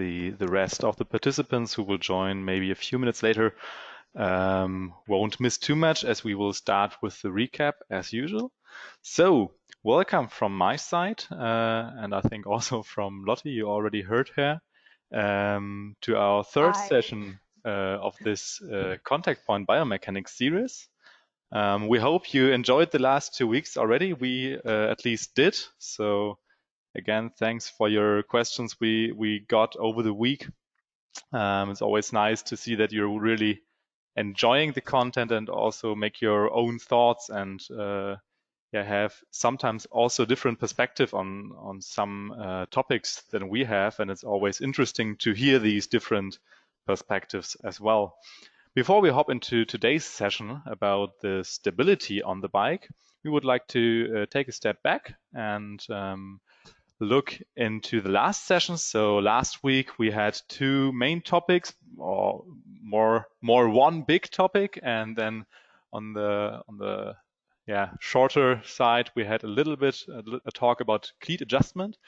the rest of the participants who will join maybe a few minutes later won't miss too much, as we will start with the recap as usual. So welcome from my side, and I think also from Lotte, you already heard her, to our third session of this contact point biomechanics series. We hope you enjoyed the last 2 weeks already. We at least did. So again, thanks for your questions we got over the week. It's always nice to see that you're really enjoying the content and also make your own thoughts and have sometimes also different perspective on some topics than we have. And it's always interesting to hear these different perspectives as well. Before we hop into today's session about the stability on the bike, we would like to take a step back and look into the last session. So last week we had 2 main topics, or more one big topic, and then on the shorter side we had a little bit a talk about cleat adjustment,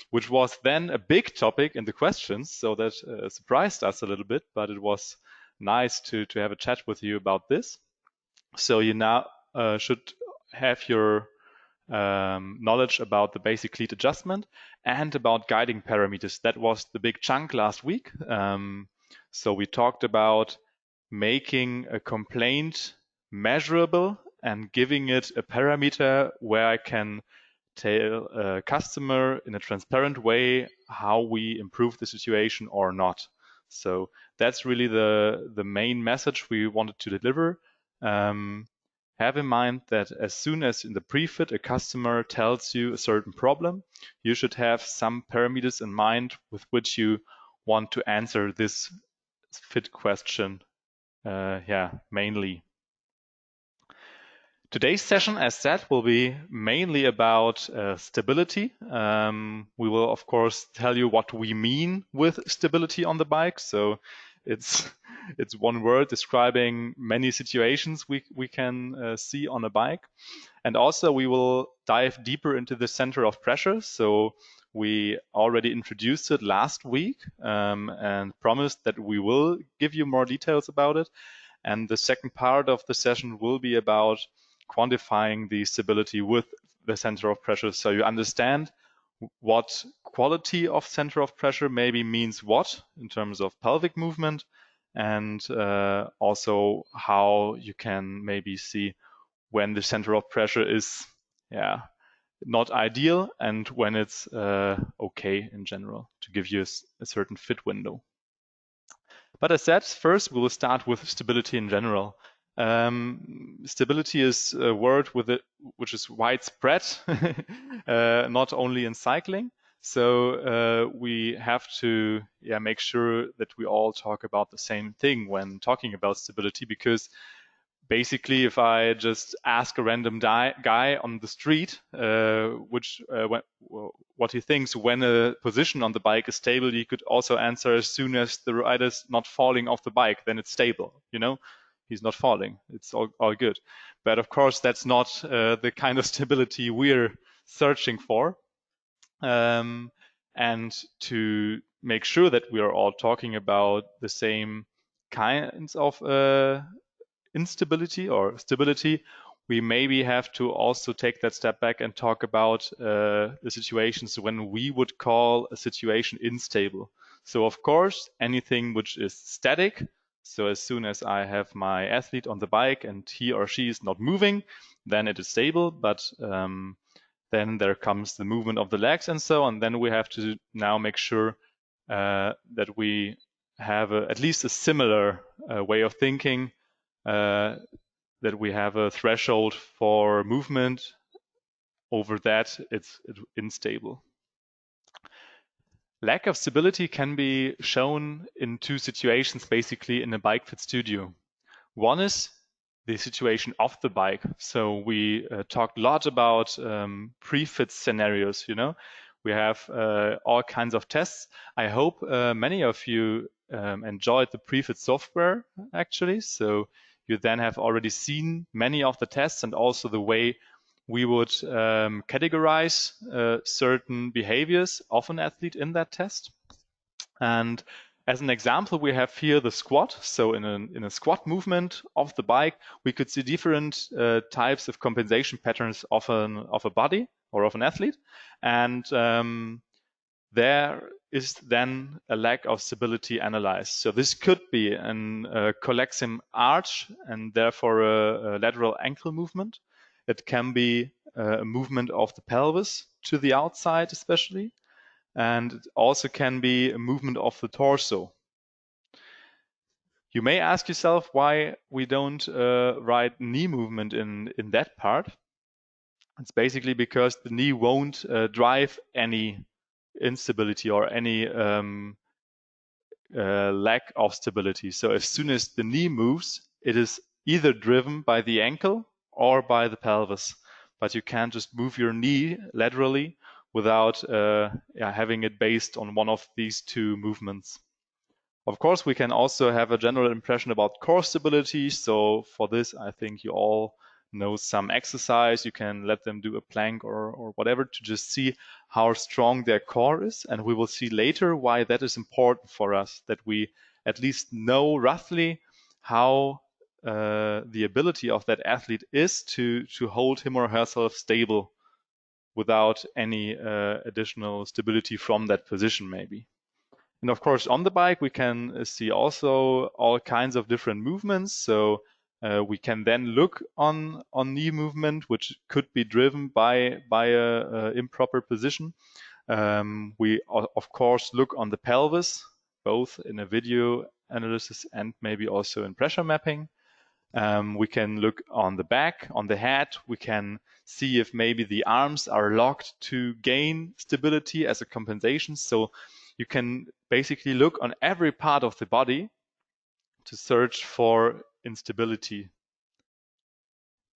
which was then a big topic in the questions. So that surprised us a little bit, but it was nice to have a chat with you about this. So you now should have your knowledge about the basic cleat adjustment and about guiding parameters. That was the big chunk last week. So we talked about making a complaint measurable and giving it a parameter where I can tell a customer in a transparent way how we improve the situation or not. So that's really the main message we wanted to deliver. Have in mind that as soon as in the pre-fit a customer tells you a certain problem, you should have some parameters in mind with which you want to answer this fit question, mainly. Today's session, as said, will be mainly about stability. We will, of course, tell you what we mean with stability on the bike. So it's one word describing many situations we can see on a bike. And also we will dive deeper into the center of pressure. So we already introduced it last week and promised that we will give you more details about it. And the second part of the session will be about quantifying the stability with the center of pressure, so you understand what quality of center of pressure maybe means what in terms of pelvic movement, and also how you can maybe see when the center of pressure is not ideal and when it's okay in general, to give you a certain fit window. But as said, first we will start with stability in general. Stability is a word which is widespread, not only in cycling. So we have to make sure that we all talk about the same thing when talking about stability, because basically if I just ask a random guy on the street what he thinks when a position on the bike is stable, he could also answer as soon as the rider's not falling off the bike, then it's stable, you know? He's not falling, it's all good. But of course, that's not the kind of stability we're searching for. And to make sure that we are all talking about the same kinds of instability or stability, we maybe have to also take that step back and talk about the situations when we would call a situation unstable. So of course, anything which is static, so as soon as I have my athlete on the bike and he or she is not moving, then it is stable. But then there comes the movement of the legs and so on. Then we have to now make sure that we have at least a similar way of thinking, that we have a threshold for movement. Over that, it's unstable. Lack of stability can be shown in 2 situations, basically, in a bike fit studio. One is the situation of the bike. So we talked a lot about pre-fit scenarios, you know. We have all kinds of tests. I hope many of you enjoyed the pre-fit software, actually. So you then have already seen many of the tests and also the way we would categorize certain behaviors of an athlete in that test. And as an example, we have here the squat. So in a squat movement of the bike, we could see different types of compensation patterns of a body or of an athlete. And there is then a lack of stability analyzed. So this could be a collaxim arch and therefore a lateral ankle movement. It can be a movement of the pelvis to the outside especially. And it also can be a movement of the torso. You may ask yourself why we don't write knee movement in that part. It's basically because the knee won't drive any instability or any lack of stability. So as soon as the knee moves, it is either driven by the ankle or by the pelvis. But you can't just move your knee laterally without having it based on one of these two movements. Of course, we can also have a general impression about core stability. So for this, I think you all know some exercise. You can let them do a plank or whatever to just see how strong their core is. And we will see later why that is important for us, that we at least know roughly how the ability of that athlete is to hold him or herself stable without any additional stability from that position maybe. And of course, on the bike, we can see also all kinds of different movements. So we can then look on knee movement, which could be driven by a improper position. We, of course, look on the pelvis, both in a video analysis and maybe also in pressure mapping. We can look on the back, on the head. We can see if maybe the arms are locked to gain stability as a compensation. So you can basically look on every part of the body to search for instability.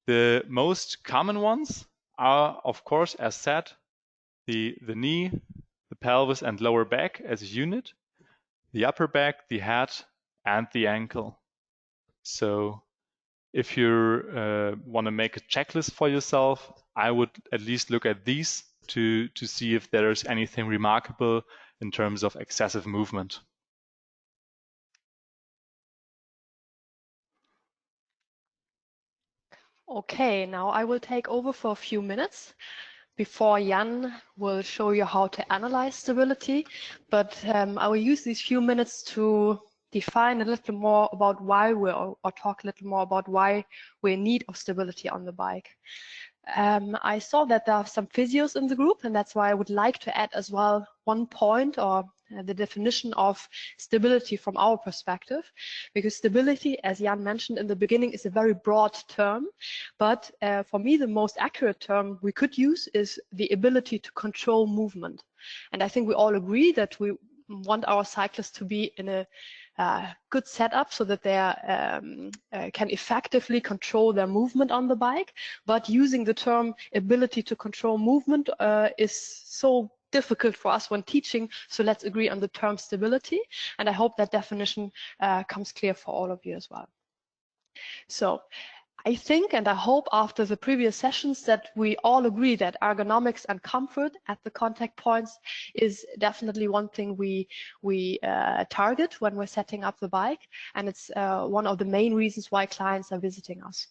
The most common ones are, of course, as said, the knee, the pelvis and lower back as a unit, the upper back, the head, and the ankle. So if you want to make a checklist for yourself, I would at least look at these to see if there is anything remarkable in terms of excessive movement. Okay, now I will take over for a few minutes before Jan will show you how to analyze stability. But I will use these few minutes to define a little more about why or talk a little more about why we're in need of stability on the bike. I saw that there are some physios in the group, and that's why I would like to add as well one point or the definition of stability from our perspective, because stability, as Jan mentioned in the beginning, is a very broad term. But for me, the most accurate term we could use is the ability to control movement. And I think we all agree that we want our cyclists to be in a good setup so that they can effectively control their movement on the bike. But using the term ability to control movement is so difficult for us when teaching, so let's agree on the term stability, and I hope that definition comes clear for all of you as well. So I think and I hope after the previous sessions that we all agree that ergonomics and comfort at the contact points is definitely one thing we target when we're setting up the bike, and it's one of the main reasons why clients are visiting us.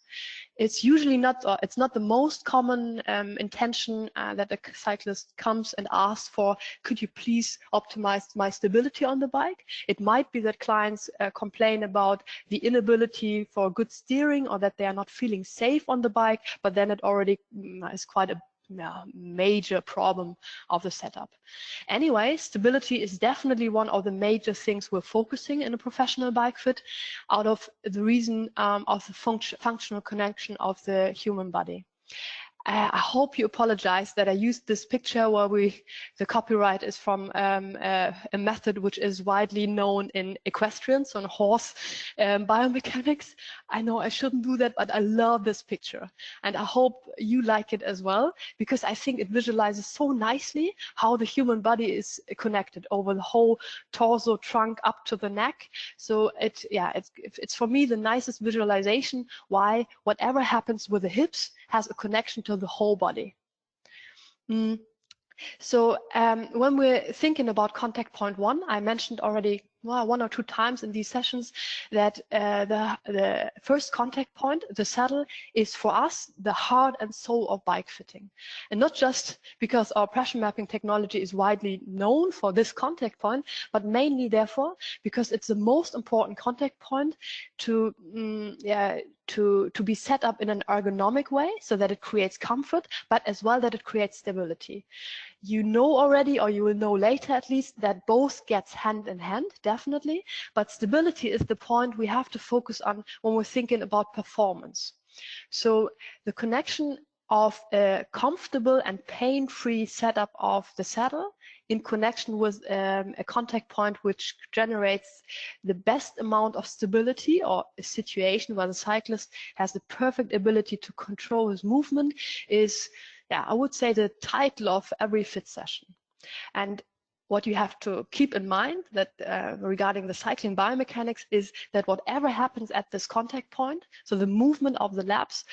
It's usually not, it's not the most common intention that a cyclist comes and asks for, could you please optimize my stability on the bike? It might be that clients complain about the inability for good steering or that they are not feeling safe on the bike, but then it already is quite a major problem of the setup. Anyway, stability is definitely one of the major things we're focusing in a professional bike fit, out of the reason of the functional connection of the human body. I hope you apologize that I used this picture where the copyright is from a method which is widely known in equestrian, so in horse biomechanics. I know I shouldn't do that, but I love this picture. And I hope you like it as well, because I think it visualizes so nicely how the human body is connected over the whole torso, trunk up to the neck. So it's for me the nicest visualization why whatever happens with the hips has a connection to the whole body. So when we're thinking about contact point 1, I mentioned already 1 or 2 times in these sessions that the first contact point, the saddle, is for us the heart and soul of bike fitting. And not just because our pressure mapping technology is widely known for this contact point, but mainly therefore because it's the most important contact point to be set up in an ergonomic way so that it creates comfort, but as well that it creates stability. You know already, or you will know later at least, that both gets hand in hand, definitely, but stability is the point we have to focus on when we're thinking about performance. So the connection of a comfortable and pain-free setup of the saddle in connection with a contact point which generates the best amount of stability, or a situation where the cyclist has the perfect ability to control his movement, is, yeah, I would say, the title of every fit session. And what you have to keep in mind that regarding the cycling biomechanics is that whatever happens at this contact point, so the movement of the legs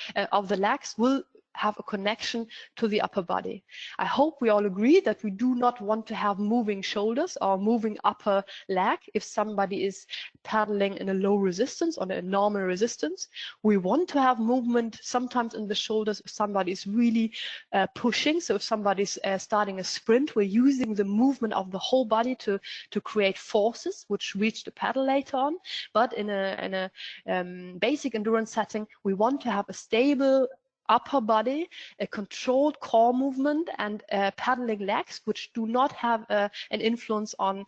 will have a connection to the upper body. I hope we all agree that we do not want to have moving shoulders or moving upper leg if somebody is pedaling in a low resistance or a normal resistance. We want to have movement sometimes in the shoulders if somebody is really pushing. So if somebody's starting a sprint, we're using the movement of the whole body to create forces which reach the pedal later on. But in a basic endurance setting, we want to have a stable upper body, a controlled core movement, and pedaling legs, which do not have an influence on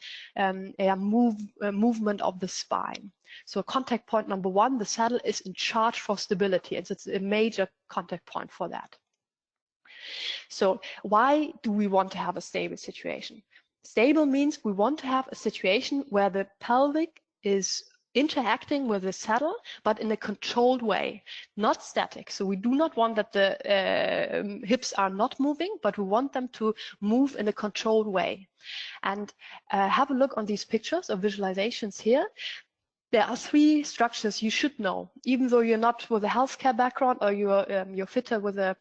movement of the spine. So contact point number 1, the saddle is in charge for stability, and it's a major contact point for that. So why do we want to have a stable situation? Stable means we want to have a situation where the pelvic is interacting with the saddle, but in a controlled way, not static. So we do not want that the hips are not moving, but we want them to move in a controlled way. And have a look on these pictures of visualizations here. There are 3 structures you should know, even though you're not with a healthcare background or you're fitter with a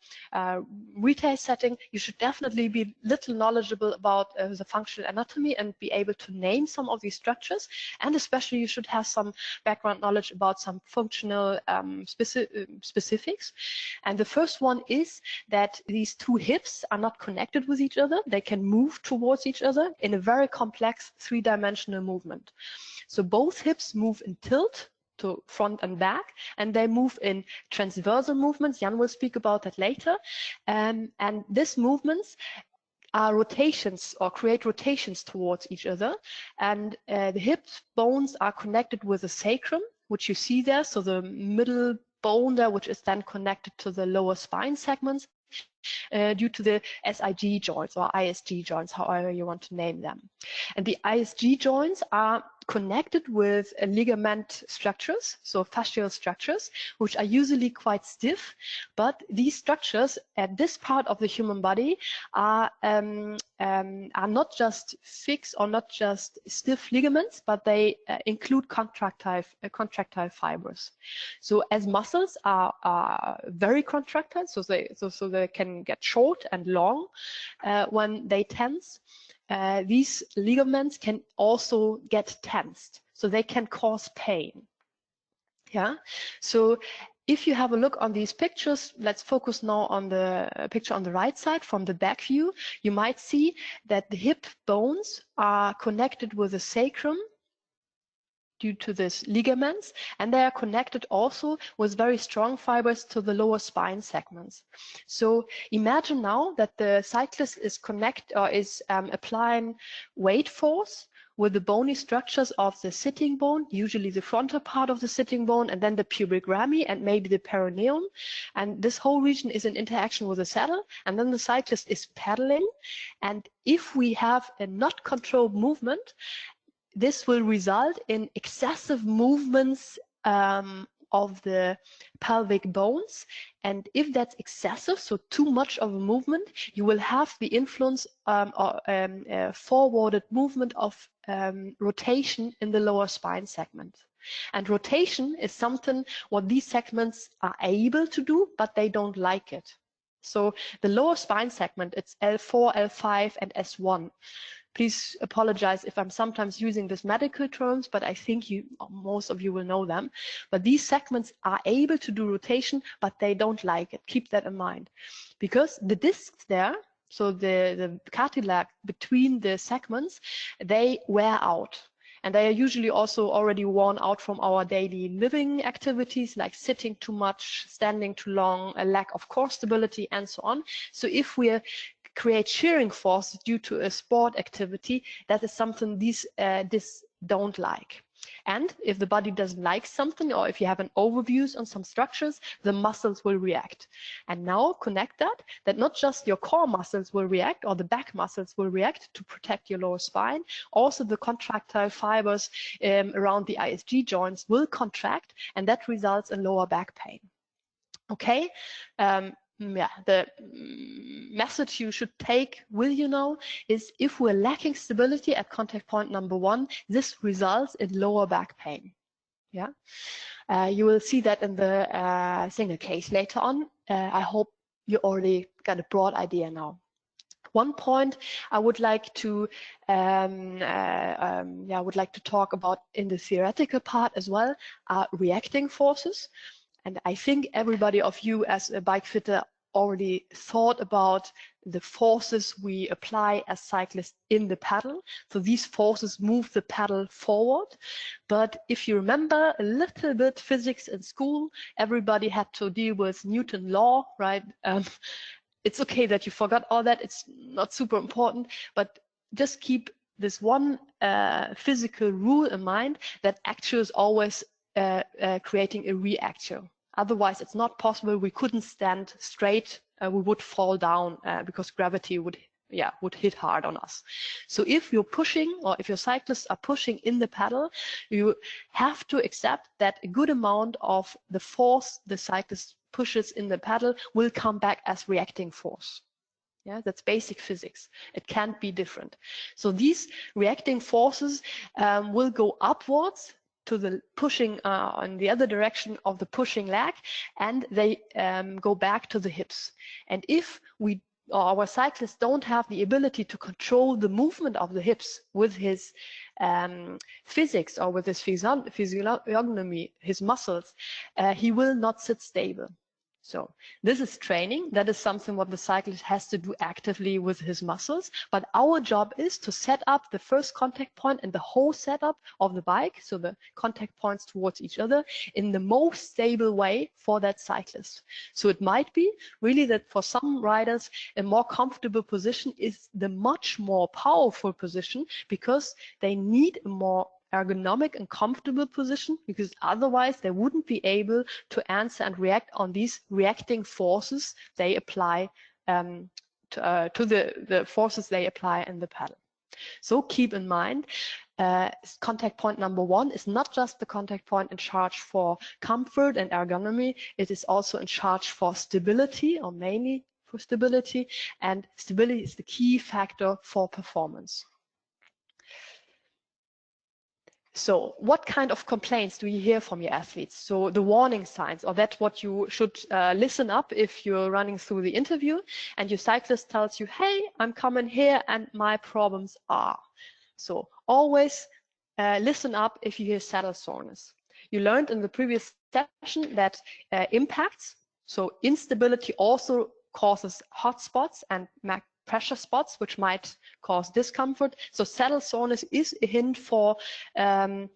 retail setting. You should definitely be little knowledgeable about the functional anatomy and be able to name some of these structures. And especially you should have some background knowledge about some functional specifics. And the first one is that these 2 hips are not connected with each other. They can move towards each other in a very complex 3-dimensional movement. So both hips move in tilt to front and back, and they move in transversal movements. Jan will speak about that later. And these movements are rotations or create rotations towards each other. And the hip bones are connected with the sacrum, which you see there. So the middle bone there, which is then connected to the lower spine segments. Due to the SIG joints or ISG joints, however you want to name them. And the ISG joints are connected with ligament structures, so fascial structures, which are usually quite stiff, but these structures at this part of the human body are not just fixed or not just stiff ligaments, but they include contractile fibers. So as muscles are very contractile, so they can get short and long when they tense. These ligaments can also get tensed, so they can cause pain. Yeah, so if you have a look on these pictures, let's focus now on the picture on the right side from the back view. You might see that the hip bones are connected with the sacrum due to these ligaments, and they are connected also with very strong fibers to the lower spine segments. So imagine now that the cyclist is applying weight force with the bony structures of the sitting bone, usually the frontal part of the sitting bone, and then the pubic rami and maybe the perineum. And this whole region is in interaction with the saddle, and then the cyclist is pedaling. And if we have a not controlled movement, this will result in excessive movements of the pelvic bones. And if that's excessive, so too much of a movement, you will have the influence or forwarded movement of rotation in the lower spine segment. And rotation is something what these segments are able to do, but they don't like it. So the lower spine segment, it's L4, L5, and S1. Please apologize if I'm sometimes using these medical terms, but I think most of you will know them. But these segments are able to do rotation, but they don't like it. Keep that in mind. Because the discs there, so the cartilage between the segments, they wear out. And they are usually also already worn out from our daily living activities, like sitting too much, standing too long, a lack of core stability, and so on. So if we create shearing force due to a sport activity, that is something these discs don't like. And if the body doesn't like something, or if you have an overviews on some structures, the muscles will react. And now connect that not just your core muscles will react, or the back muscles will react to protect your lower spine, also the contractile fibers around the ISG joints will contract, and that results in lower back pain. Okay, yeah, the message you should take with you now is if we're lacking stability at contact point number 1, this results in lower back pain. Yeah, you will see that in the single case later on. I hope you already got a broad idea now. One point I would like to talk about in the theoretical part as well are reacting forces. And I think everybody of you as a bike fitter already thought about the forces we apply as cyclists in the pedal. So these forces move the pedal forward. But if you remember a little bit physics in school, everybody had to deal with Newton's law, right? It's okay that you forgot all that. It's not super important, but just keep this one physical rule in mind, that actual is always creating a reaction. Otherwise, it's not possible. We couldn't stand straight. We would fall down because gravity would hit hard on us. So if you're pushing, or if your cyclists are pushing in the pedal, you have to accept that a good amount of the force the cyclist pushes in the pedal will come back as reacting force. Yeah, that's basic physics. It can't be different. So these reacting forces will go upwards to the pushing in the other direction of the pushing leg, and they go back to the hips. And if our cyclists don't have the ability to control the movement of the hips with his physics or with his physiognomy, his muscles, he will not sit stable. So this is training. That is something what the cyclist has to do actively with his muscles. But our job is to set up the first contact point and the whole setup of the bike, so the contact points towards each other, in the most stable way for that cyclist. So it might be really that for some riders, a more comfortable position is the much more powerful position, because they need a more ergonomic and comfortable position, because otherwise they wouldn't be able to answer and react on these reacting forces they apply to the forces they apply in the pedal. So keep in mind, contact point number 1 is not just the contact point in charge for comfort and ergonomy, it is also in charge for stability, or mainly for stability, and stability is the key factor for performance. So what kind of complaints do you hear from your athletes? So the warning signs, or that's what you should listen up if you're running through the interview and your cyclist tells you, hey, I'm coming here and my problems are. So always listen up if you hear saddle soreness. You learned in the previous session that impacts, so instability also causes hot spots and pressure spots, which might cause discomfort. So saddle soreness is a hint for a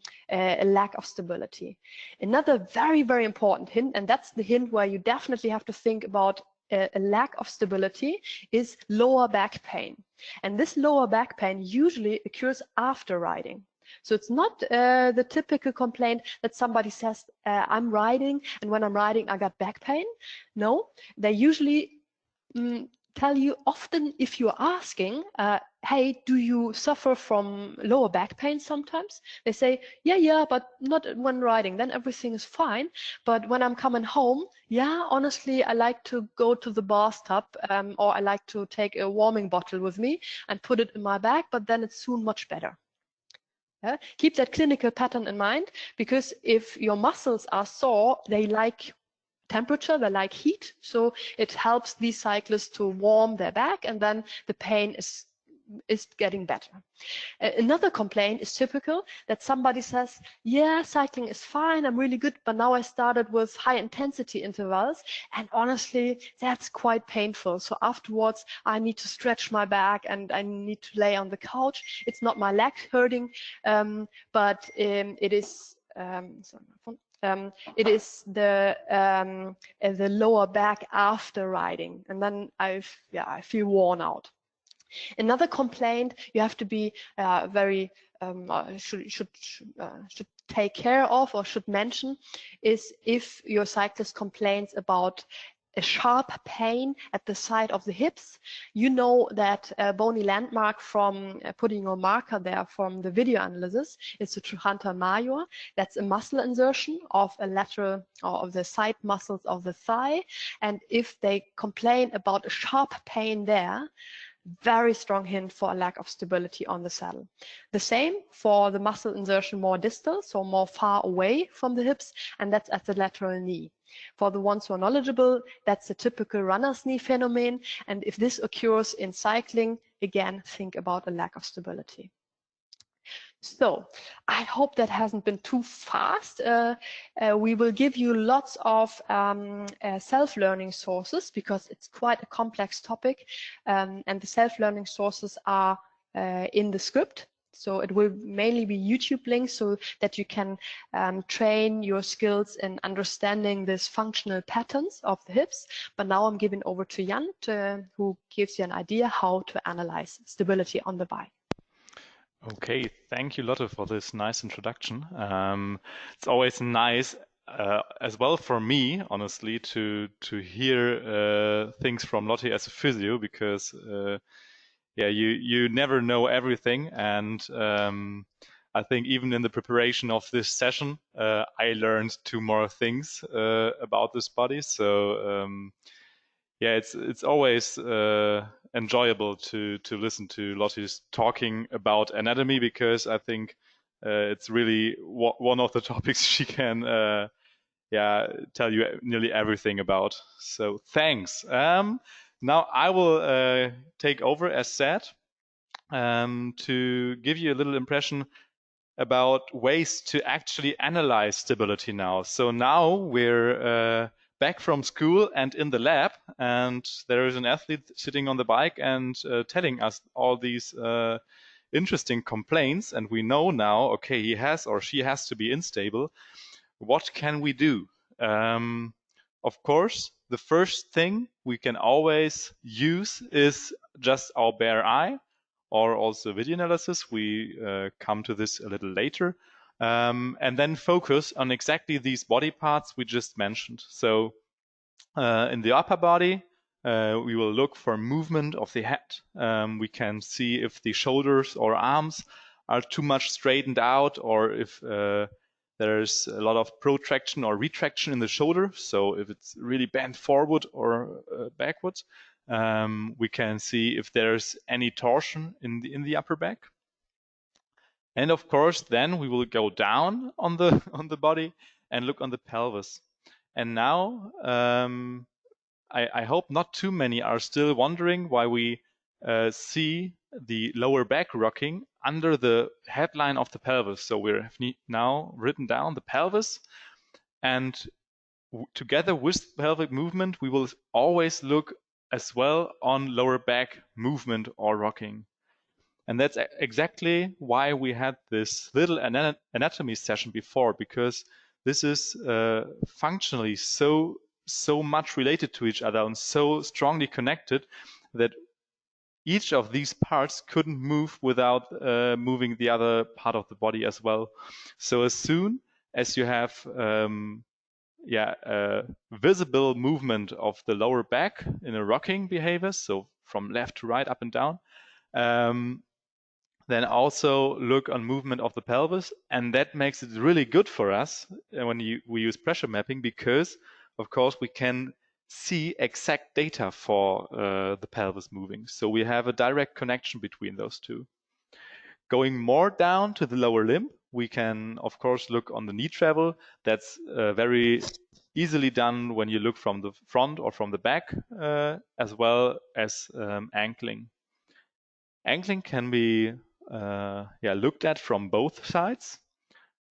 lack of stability. Another very, very important hint, and that's the hint where you definitely have to think about a lack of stability, is lower back pain. And this lower back pain usually occurs after riding. So it's not the typical complaint that somebody says, I'm riding, and when I'm riding, I got back pain. No, they usually tell you often, if you're asking, hey, do you suffer from lower back pain sometimes? They say, yeah, but not when riding, then everything is fine. But when I'm coming home, yeah, honestly, I like to go to the bathtub, or I like to take a warming bottle with me and put it in my bag, but then it's soon much better. Yeah? Keep that clinical pattern in mind, because if your muscles are sore, they like temperature, they like heat, so it helps these cyclists to warm their back, and then the pain is getting better. Another complaint is typical, that somebody says, yeah, cycling is fine, I'm really good, but now I started with high intensity intervals, and honestly, that's quite painful. So afterwards, I need to stretch my back and I need to lay on the couch. It's not my leg hurting, but it is it is the lower back after riding, and then I feel worn out. Another complaint you have to be very should take care of or should mention is if your cyclist complains about a sharp pain at the side of the hips. You know that bony landmark from putting your marker there from the video analysis is the trochanter major. That's a muscle insertion of a lateral or of the side muscles of the thigh. And if they complain about a sharp pain there, very strong hint for a lack of stability on the saddle. The same for the muscle insertion more distal, so more far away from the hips, and that's at the lateral knee. For the ones who are knowledgeable, that's a typical runner's knee phenomenon, and if this occurs in cycling, again, think about a lack of stability. So I hope that hasn't been too fast. We will give you lots of self-learning sources because it's quite a complex topic, and the self-learning sources are in the script. So it will mainly be YouTube links so that you can train your skills in understanding these functional patterns of the hips. But now I'm giving over to Jan, who gives you an idea how to analyze stability on the bike. Okay, thank you, Lotte, for this nice introduction. It's always nice, as well for me, honestly, to hear things from Lotte as a physio, because yeah, you never know everything, and I think even in the preparation of this session, I learned 2 more things about this body. So yeah, it's always enjoyable to listen to Lotte's talking about anatomy, because I think it's really one of the topics she can yeah, tell you nearly everything about. So thanks. Now I will take over, as said, to give you a little impression about ways to actually analyze stability now. So now we're back from school and in the lab, and there is an athlete sitting on the bike and telling us all these interesting complaints, and we know now, okay, he has or she has to be instable. What can we do? Of course, the first thing we can always use is just our bare eye, or also video analysis. We come to this a little later. And then focus on exactly these body parts we just mentioned. So in the upper body, we will look for movement of the head. We can see if the shoulders or arms are too much straightened out, or if there's a lot of protraction or retraction in the shoulder. So if it's really bent forward or backwards. We can see if there's any torsion in the upper back. And of course, then we will go down on the body and look on the pelvis. And now, I hope not too many are still wondering why we see the lower back rocking under the headline of the pelvis. So we have now written down the pelvis, and together with pelvic movement, we will always look as well on lower back movement or rocking. And that's exactly why we had this little anatomy session before, because this is functionally so much related to each other and so strongly connected that each of these parts couldn't move without moving the other part of the body as well. So as soon as you have visible movement of the lower back in a rocking behavior, so from left to right, up and down, then also look on movement of the pelvis, and that makes it really good for us when we use pressure mapping, because of course we can see exact data for the pelvis moving. So we have a direct connection between those two. Going more down to the lower limb, we can of course look on the knee travel. That's very easily done when you look from the front or from the back, as well as ankling. Ankling can be looked at from both sides,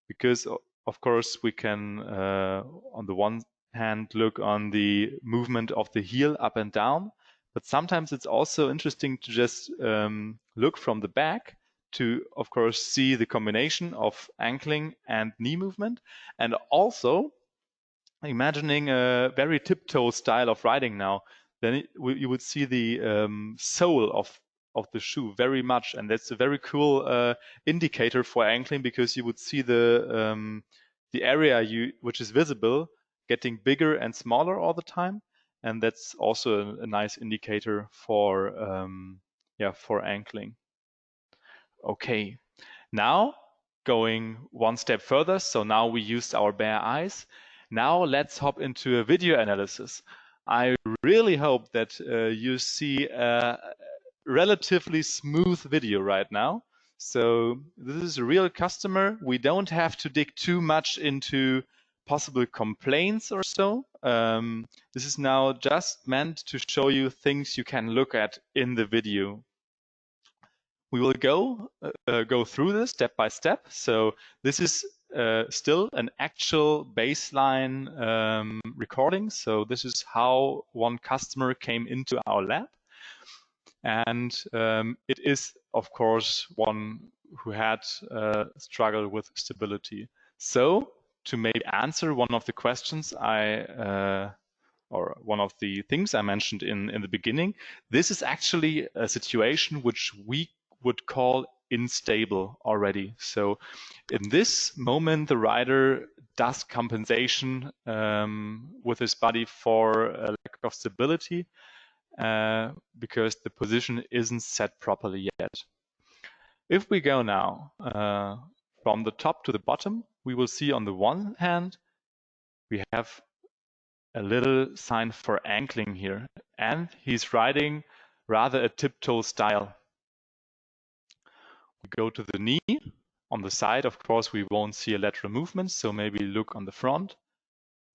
because of course we can on the one hand look on the movement of the heel up and down, but sometimes it's also interesting to just look from the back to, of course, see the combination of ankling and knee movement, and also imagining a very tiptoe style of riding now, then you would see the sole of the shoe very much, and that's a very cool indicator for ankling, because you would see the area which is visible getting bigger and smaller all the time, and that's also a nice indicator for ankling. Okay, now going one step further. So now we used our bare eyes. Now let's hop into a video analysis. I really hope that you see a relatively smooth video right now. So this is a real customer. We don't have to dig too much into possible complaints or so. This is now just meant to show you things you can look at in the video. We will go through this step by step. So this is still an actual baseline recording. So this is how one customer came into our lab. And it is, of course, one who had struggled with stability. So to maybe answer one of the questions or one of the things I mentioned in the beginning, this is actually a situation which we would call unstable already. So in this moment, the rider does compensation with his body for a lack of stability because the position isn't set properly yet. If we go now from the top to the bottom, we will see on the one hand, we have a little sign for ankling here, and he's riding rather a tiptoe style. We go to the knee. On the side, of course, we won't see a lateral movement, so maybe look on the front,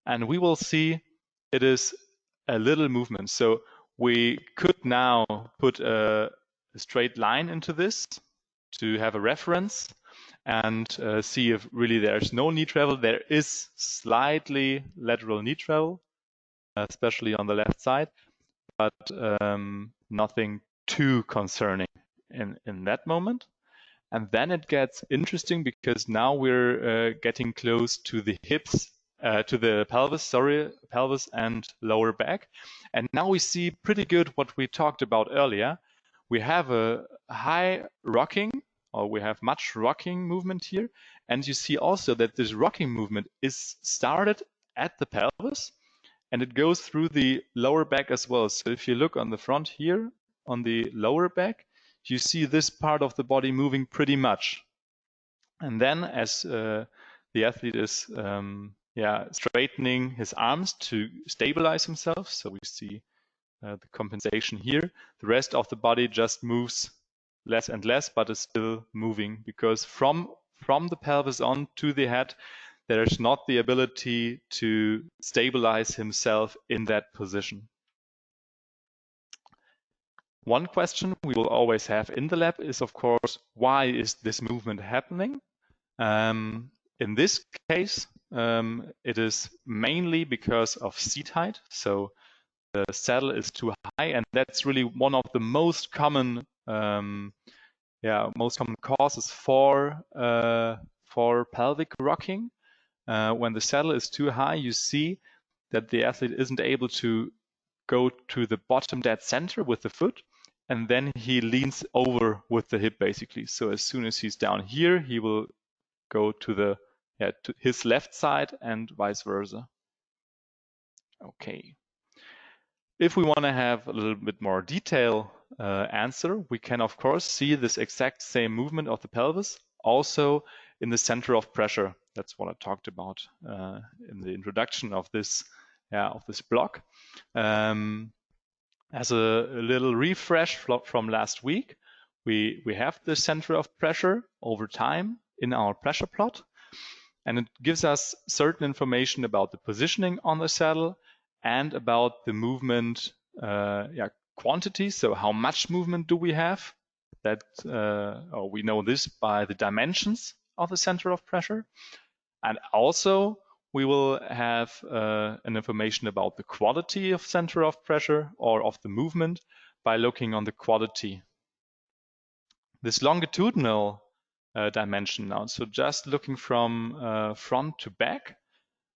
and we will see it is a little movement. So we could now put a straight line into this to have a reference and see if really there's no knee travel. There is slightly lateral knee travel, especially on the left side, but nothing too concerning in that moment. And then it gets interesting because now we're getting close to the hips, to the pelvis and lower back. And now we see pretty good what we talked about earlier. We have a high rocking, or we have much rocking movement here. And you see also that this rocking movement is started at the pelvis and it goes through the lower back as well. So if you look on the front here, on the lower back, you see this part of the body moving pretty much. And then as the athlete is straightening his arms to stabilize himself, so we see the compensation here, the rest of the body just moves less and less, but is still moving, because from the pelvis on to the head, there's not the ability to stabilize himself in that position. One question we will always have in the lab is, of course, why is this movement happening? In this case, it is mainly because of seat height. So the saddle is too high, and that's really one of the most common causes for pelvic rocking. When the saddle is too high, you see that the athlete isn't able to go to the bottom dead center with the foot, and then he leans over with the hip basically. So as soon as he's down here, he will go to his left side and vice versa. Okay. If we want to have a little bit more detail answer, we can of course see this exact same movement of the pelvis also in the center of pressure. That's what I talked about in the introduction of this block. As a little refresh from last week, we have the center of pressure over time in our pressure plot. and it gives us certain information about the positioning on the saddle and about the movement quantity. So how much movement do we have? That we know this by the dimensions of the center of pressure. And also we will have an information about the quality of center of pressure or of the movement by looking on the quality. This longitudinal dimension now, so just looking from front to back,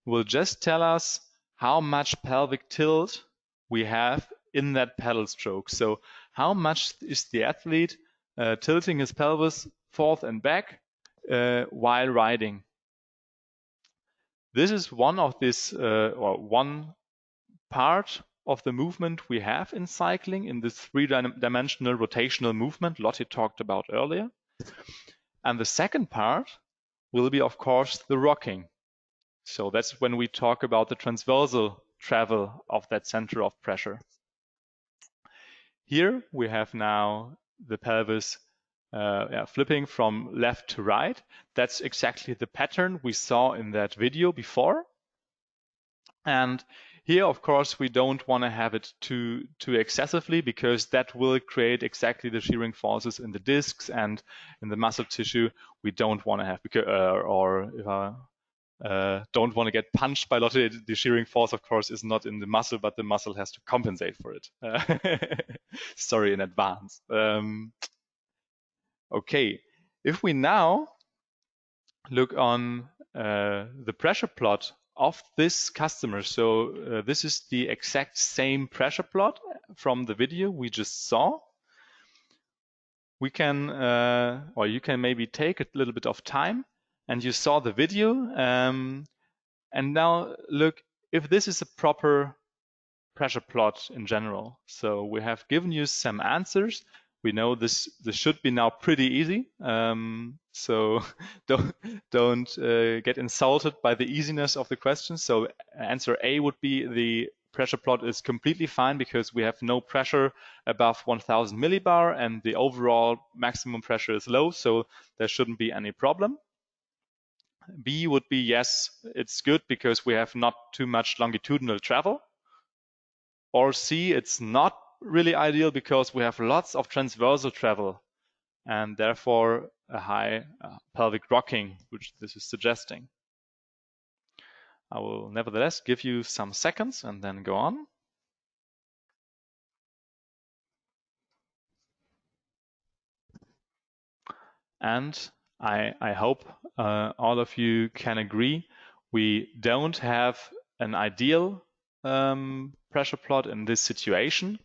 will just tell us how much pelvic tilt we have in that pedal stroke. So how much is the athlete tilting his pelvis forth and back while riding. This is one of this, or one part of the movement we have in cycling, in this three-dimensional rotational movement Lotte talked about earlier. And the second part will be, of course, the rocking. So that's when we talk about the transversal travel of that center of pressure. Here we have now the pelvis flipping from left to right. That's exactly the pattern we saw in that video before. And here, of course, we don't want to have it too excessively, because that will create exactly the shearing forces in the discs and in the muscle tissue we don't want to have, because, or if I don't want to get punched by Lotte, the shearing force, of course, is not in the muscle, but the muscle has to compensate for it. Sorry in advance. Okay, if we now look on the pressure plot of this customer, so this is the exact same pressure plot from the video we just saw. We can, or you can maybe take a little bit of time, and you saw the video, and now look if this is a proper pressure plot in general. So we have given you some answers. We know this should be now pretty easy. So don't get insulted by the easiness of the questions. So answer A would be the pressure plot is completely fine because we have no pressure above 1000 millibar and the overall maximum pressure is low, so there shouldn't be any problem. B would be yes, it's good because we have not too much longitudinal travel. Or C, it's not really ideal because we have lots of transversal travel and therefore a high pelvic rocking, which this is suggesting. I will nevertheless give you some seconds and then go on. And I hope all of you can agree we don't have an ideal pressure plot in this situation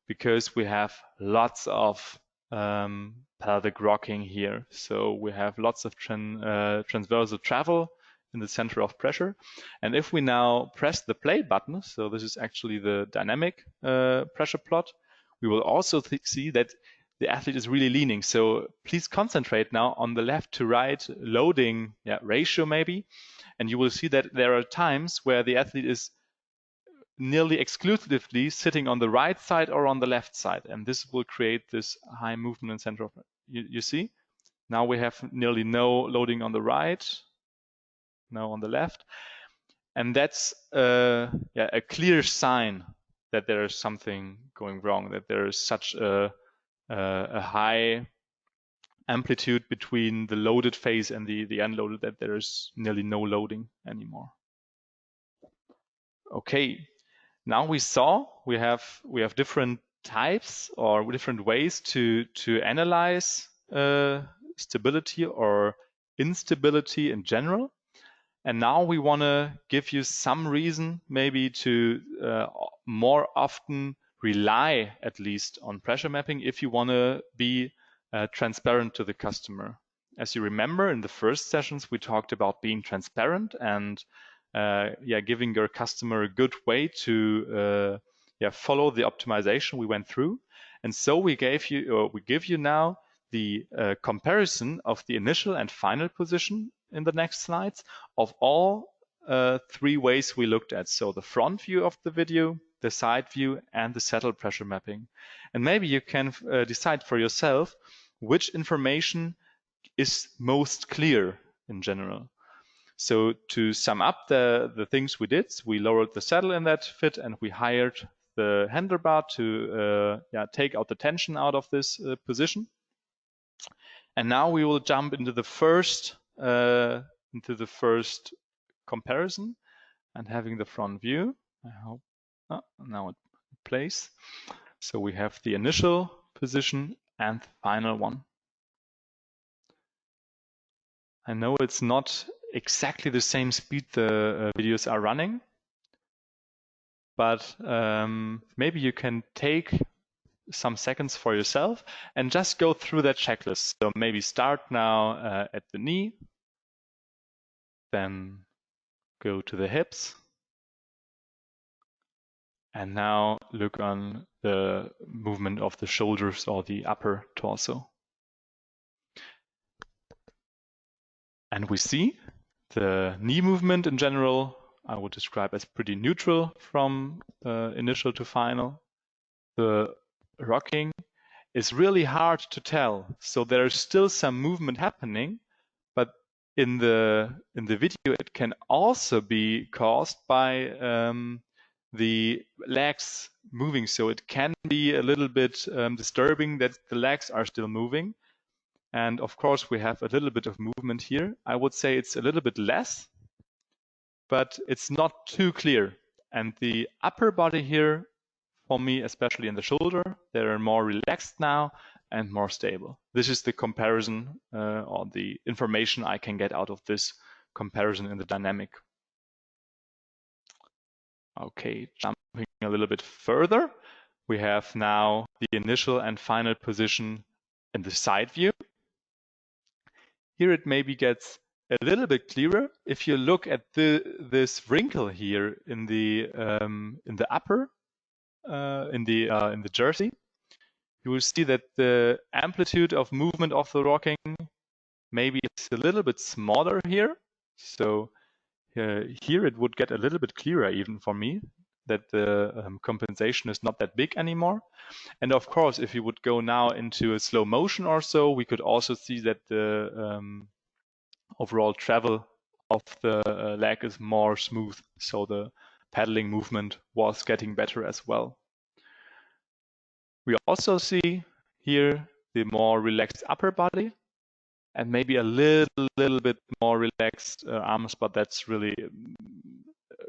because we have lots of pelvic rocking here. So we have lots of transversal travel in the center of pressure. And if we now press the play button, so this is actually the dynamic pressure plot, we will also see that the athlete is really leaning. So please concentrate now on the left to right loading ratio maybe. And you will see that there are times where the athlete is nearly exclusively sitting on the right side or on the left side. And this will create this high movement in center of, you see? Now we have nearly no loading on the right, no on the left. And that's a clear sign that there is something going wrong, that there is such a high amplitude between the loaded phase and the unloaded that there is nearly no loading anymore. Okay, now we saw we have different types or different ways to analyze stability or instability in general. And now we want to give you some reason maybe to more often rely at least on pressure mapping if you want to be transparent to the customer. As you remember, in the first sessions, we talked about being transparent and giving your customer a good way to follow the optimization we went through. And so we give you now the comparison of the initial and final position in the next slides of all three ways we looked at. So the front view of the video, the side view, and the saddle pressure mapping. And maybe you can decide for yourself which information is most clear in general. So to sum up the things we did, we lowered the saddle in that fit and we hired the handlebar to take out the tension out of this position. And now we will jump into the first comparison and having the front view. I hope now it plays. So we have the initial position and the final one. I know it's not exactly the same speed the videos are running, but maybe you can take some seconds for yourself and just go through that checklist. So maybe start now at the knee, then go to the hips, and now look on the movement of the shoulders or the upper torso. And we see the knee movement in general, I would describe as pretty neutral from initial to final. The rocking is really hard to tell. So there's still some movement happening, but in the video it can also be caused by the legs moving. So it can be a little bit disturbing that the legs are still moving. And of course, we have a little bit of movement here. I would say it's a little bit less, but it's not too clear. And the upper body here, for me, especially in the shoulder, they're more relaxed now and more stable. This is the comparison or the information I can get out of this comparison in the dynamic. Okay, jumping a little bit further, we have now the initial and final position in the side view. Here it maybe gets a little bit clearer. If you look at this wrinkle here in the upper in the jersey, you will see that the amplitude of movement of the rocking maybe is a little bit smaller here. So here it would get a little bit clearer even for me that the compensation is not that big anymore. And of course, if you would go now into a slow motion or so, we could also see that the overall travel of the leg is more smooth. So the pedaling movement was getting better as well. We also see here the more relaxed upper body and maybe a little bit more relaxed arms, but that's really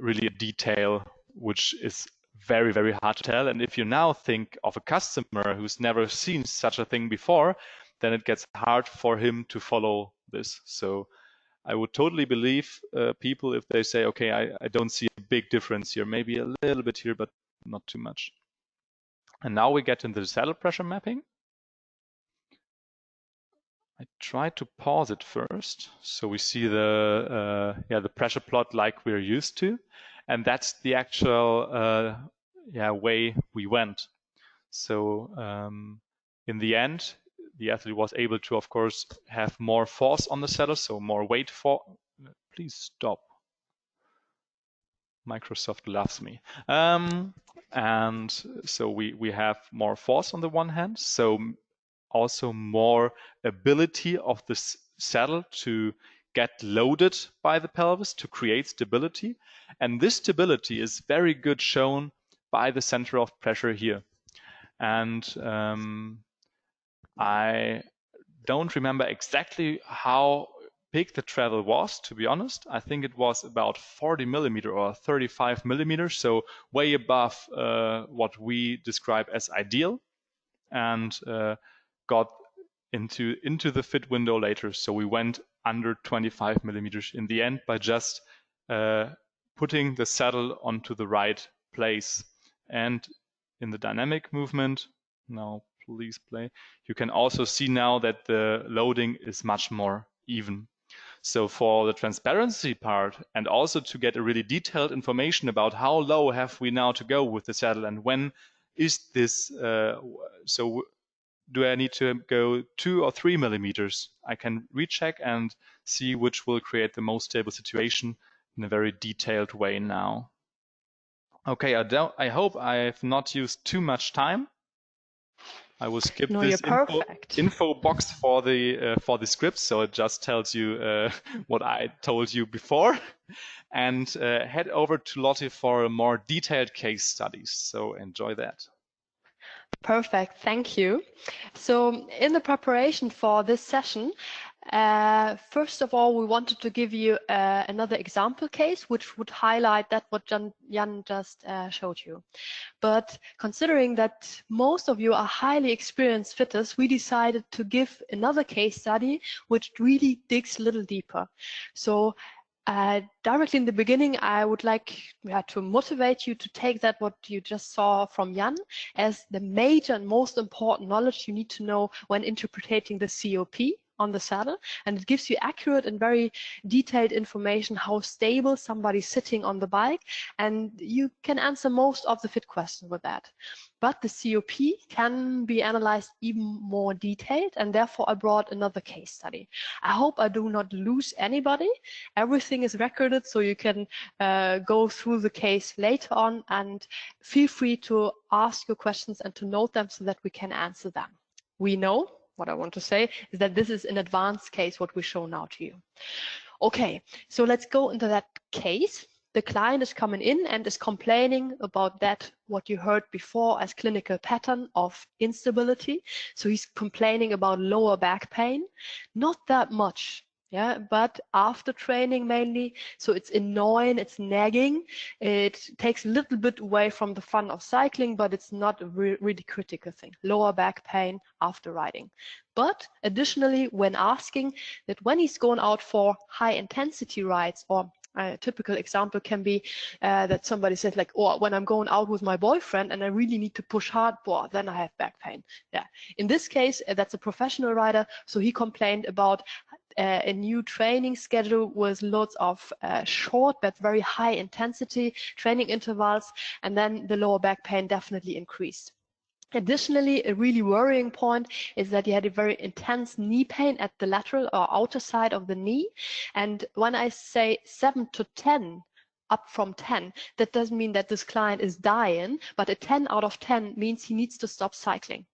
a detail which is very, very hard to tell. And if you now think of a customer who's never seen such a thing before, then it gets hard for him to follow this. So I would totally believe people if they say, okay, I don't see a big difference here, maybe a little bit here, but not too much. And now we get into the saddle pressure mapping. I tried to pause it first, so we see the pressure plot like we're used to, and that's the actual way we went. So in the end, the athlete was able to, of course, have more force on the saddle, so more weight for. Please stop. Microsoft loves me. And so we have more force on the one hand, so also more ability of the saddle to get loaded by the pelvis to create stability. And this stability is very good shown by the center of pressure here. And I don't remember exactly how big the travel was, to be honest. I think it was about 40 millimeter or 35 millimeters, so way above what we describe as ideal, and got into the fit window later. So we went under 25 millimeters in the end by just putting the saddle onto the right place. And in the dynamic movement, now please play, you can also see now that the loading is much more even. So for the transparency part, and also to get a really detailed information about how low have we now to go with the saddle and when is this, so do I need to go 2 or 3 millimeters? I can recheck and see which will create the most stable situation in a very detailed way now. Okay, I hope I've not used too much time. I will skip No, you're this perfect. info box for the script, so it just tells you what I told you before, and head over to Lotte for a more detailed case studies. So enjoy that. Perfect, thank you. So in the preparation for this session, first of all, we wanted to give you another example case, which would highlight that what Jan just showed you. But considering that most of you are highly experienced fitters, we decided to give another case study which really digs a little deeper. So directly in the beginning, I would like to motivate you to take that what you just saw from Jan as the major and most important knowledge you need to know when interpreting the COP on the saddle, and it gives you accurate and very detailed information how stable somebody's sitting on the bike, and you can answer most of the fit questions with that. But the COP can be analyzed even more detailed, and therefore I brought another case study. I hope I do not lose anybody. Everything is recorded, so you can go through the case later on, and feel free to ask your questions and to note them so that we can answer them. We know, what I want to say is that this is an advanced case, what we show now to you. Okay, so let's go into that case. The client is coming in and is complaining about that, what you heard before as clinical pattern of instability. So he's complaining about lower back pain, not that much. Yeah, but after training mainly, so it's annoying, it's nagging, it takes a little bit away from the fun of cycling, but it's not a really critical thing. Lower back pain after riding. But additionally, when asking that when he's going out for high intensity rides, or a typical example can be that somebody says like, oh, when I'm going out with my boyfriend and I really need to push hard, boy, then I have back pain. Yeah. In this case, that's a professional rider, so he complained about a new training schedule with lots of short but very high intensity training intervals, and then the lower back pain definitely increased. Additionally, a really worrying point is that he had a very intense knee pain at the lateral or outer side of the knee. And when I say 7 to 10, up from 10, that doesn't mean that this client is dying, but a 10 out of 10 means he needs to stop cycling.